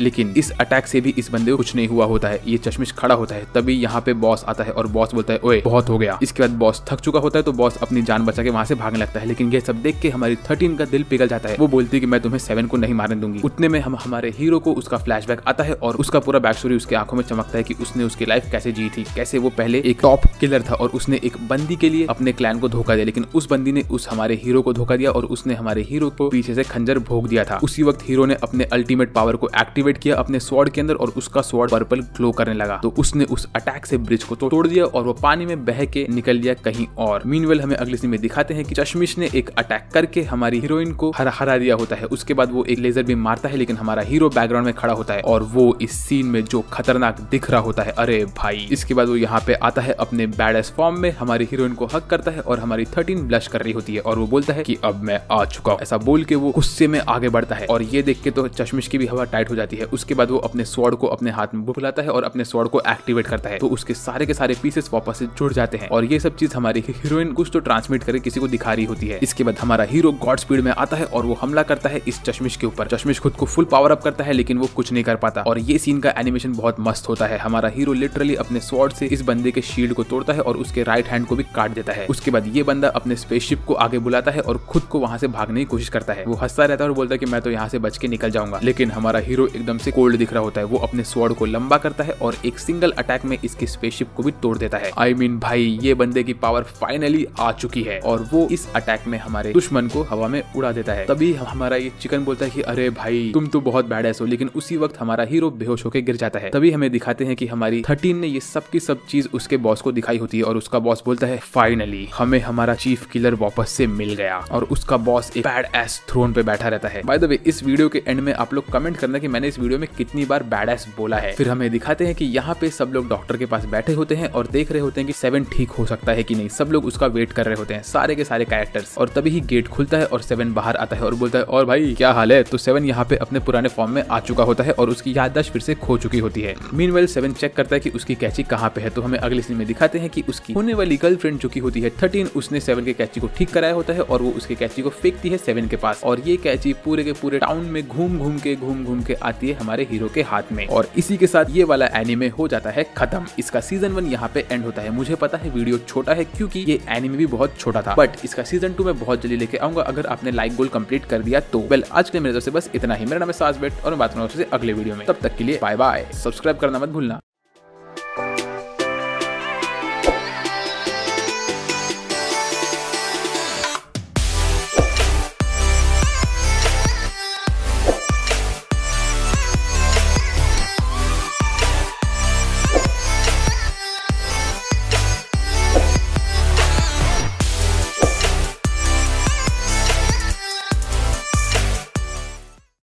लेकिन इस अटैक से भी इस बंदे को कुछ नहीं हुआ होता है। ये चश्मिश खड़ा होता है, तभी यहाँ पे बॉस आता है और बॉस बोलता है ओए बहुत हो गया। इसके बाद बॉस थक चुका होता है तो बॉस अपनी जान बचा के वहां से भागने लगता है, लेकिन ये सब देख के हमारी 13 का दिल पिघल जाता है। वो बोलती है कि मैं तुम्हें 7 को नहीं मारने दूंगी। उतने में हम हमारे हीरो को उसका फ्लैशबैक आता है और उसका पूरा बैक स्टोरी उसके आंखों में चमकता है कि उसने उसकी लाइफ कैसे जी थी, कैसे वो पहले एक टॉप किलर था और उसने एक बंदी के लिए अपने क्लैन को धोखा दिया, लेकिन उस बंदी ने उस हमारे हीरो को धोखा दिया और उसने हमारे हीरो को पीछे से खंजर भोग दिया था। उसी वक्त हीरो ने अपने अल्टीमेट पावर को एक्टिवेट किया अपने स्वॉर्ड के अंदर और उसका स्वॉर्ड पर्पल ग्लो करने लगा। तो उसने उस अटैक से ब्रिज को तोड़ दिया और वो पानी में बह के निकल गया कहीं और। मीनवेल हमें अगले सीन में दिखाते हैं कि चश्मिश ने एक अटैक करके हमारी हीरोइन को हरा दिया होता है। उसके बाद वो एक लेजर बीम मारता है, लेकिन हमारा हीरो बैकग्राउंड में खड़ा होता है और वो इस सीन में जो खतरनाक दिख रहा होता है, अरे भाई। इसके बाद वो यहाँ पे आता है अपने बैडएस फॉर्म में, हमारी हीरोइन को हक करता है और हमारी 13 ब्लश कर रही होती है और वो बोलता है कि अब मैं आ चुका हूँ। ऐसा बोल के वो गुस्से में आगे बढ़ता है और ये देख के तो चश्मिश की भी हवा टाइट हो जाती है। उसके बाद वो अपने स्वॉर्ड को अपने हाथ में बुलाता है और अपने स्वॉर्ड को एक्टिवेट करता है, तो उसके सारे के सारे पीसेस वापस से जुड़ जाते हैं और ये सब चीज हमारी हीरोइन कुछ तो ट्रांसमिट करके किसी को दिखा रही होती है। इसके बाद हमारा हीरो गॉड स्पीड में आता है और वो हमला करता है इस चश्मिश के ऊपर। चश्मिश खुद को फुल पावर अप करता है, लेकिन वो कुछ नहीं कर पाता और ये सीन का एनिमेशन बहुत मस्त होता है। हमारा हीरो लिटरली अपने स्वॉर्ड से इस बंदे के शील्ड को तोड़ता है और उसके राइट हैंड को भी काट देता है। उसके बाद ये बंदा अपने स्पेसशिप को आगे बुलाता है और खुद को वहां से भागने की कोशिश करता है। वो हंसता रहता है और बोलता है कि मैं तो यहाँ से बच के निकल जाऊंगा, लेकिन हमारा हीरो एकदम से कोल्ड दिख रहा होता है। वो अपने स्वॉर्ड को लंबा करता है और एक सिंगल अटैक में इसके स्पेसशिप को भी तोड़ देता है। I mean, भाई ये बंदे की पावर फाइनली आ चुकी है और वो इस अटैक में हमारे दुश्मन को हवा में उड़ा देता है। तभी हमारा ये चिकन बोलता है कि अरे भाई तुम तो बहुत बैडएस हो, लेकिन उसी वक्त हमारा हीरो बेहोश होकर गिर जाता है। तभी हमें दिखाते हैं कि हमारी 13 ने ये सब की सब चीज उसके बॉस को दिखाई होती है और उसका बॉस बोलता है फाइनली हमें हमारा चीफ किलर वापस से मिल गया। और उसका बॉस एक बैडएस थ्रोन पे बैठा रहता है। बाय द वे, इस वीडियो के एंड में आप लोग कमेंट करना कि मैंने इस वीडियो में कितनी बार बैडएस बोला है। फिर हमें दिखाते हैं कि यहाँ पे सब लोग डॉक्टर के पास बैठे होते हैं और देख रहे होते हैं कि 7 ठीक हो सकता है कि नहीं। सब लोग उसका वेट कर रहे होते हैं, सारे के सारे कैरेक्टर्स। और तभी ही गेट खुलता है और 7 बाहर आता है और बोलता है और भाई क्या हाल है। तो 7 यहाँ पे अपने पुराने फॉर्म में आ चुका होता है और उसकी याददाश्त फिर से खो चुकी होती है। मीनवेल 7 चेक करता है कि उसकी कैची कहाँ पे है। तो हमें अगले सीन में दिखाते हैं कि उसकी होने वाली गर्लफ्रेंड जो की होती है 13, उसने 7 के कैची को ठीक कराया होता है और वो उसके कैची को फेंकती है 7 के पास। और ये कैची पूरे के पूरे टाउन में घूम घूम के आती है हमारे हीरो के हाथ में। और इसी के साथ ये वाला एनिमे हो जाता है खत्म। इसका सीजन 1 यहाँ पे एंड होता है। मुझे पता है वीडियो छोटा है क्योंकि ये एनिमे भी बहुत छोटा था, बट इसका सीजन 2 मैं बहुत जल्दी लेके आऊंगा अगर आपने लाइक गोल कंप्लीट कर दिया तो। वेल, आज के लिए मेरे तरफ से बस इतना ही। मेरा नाम है सास बेट और मैं बात करूंगा आपसे अगले वीडियो में। तब तक के लिए बाय बाय। सब्सक्राइब करना मत भूलना।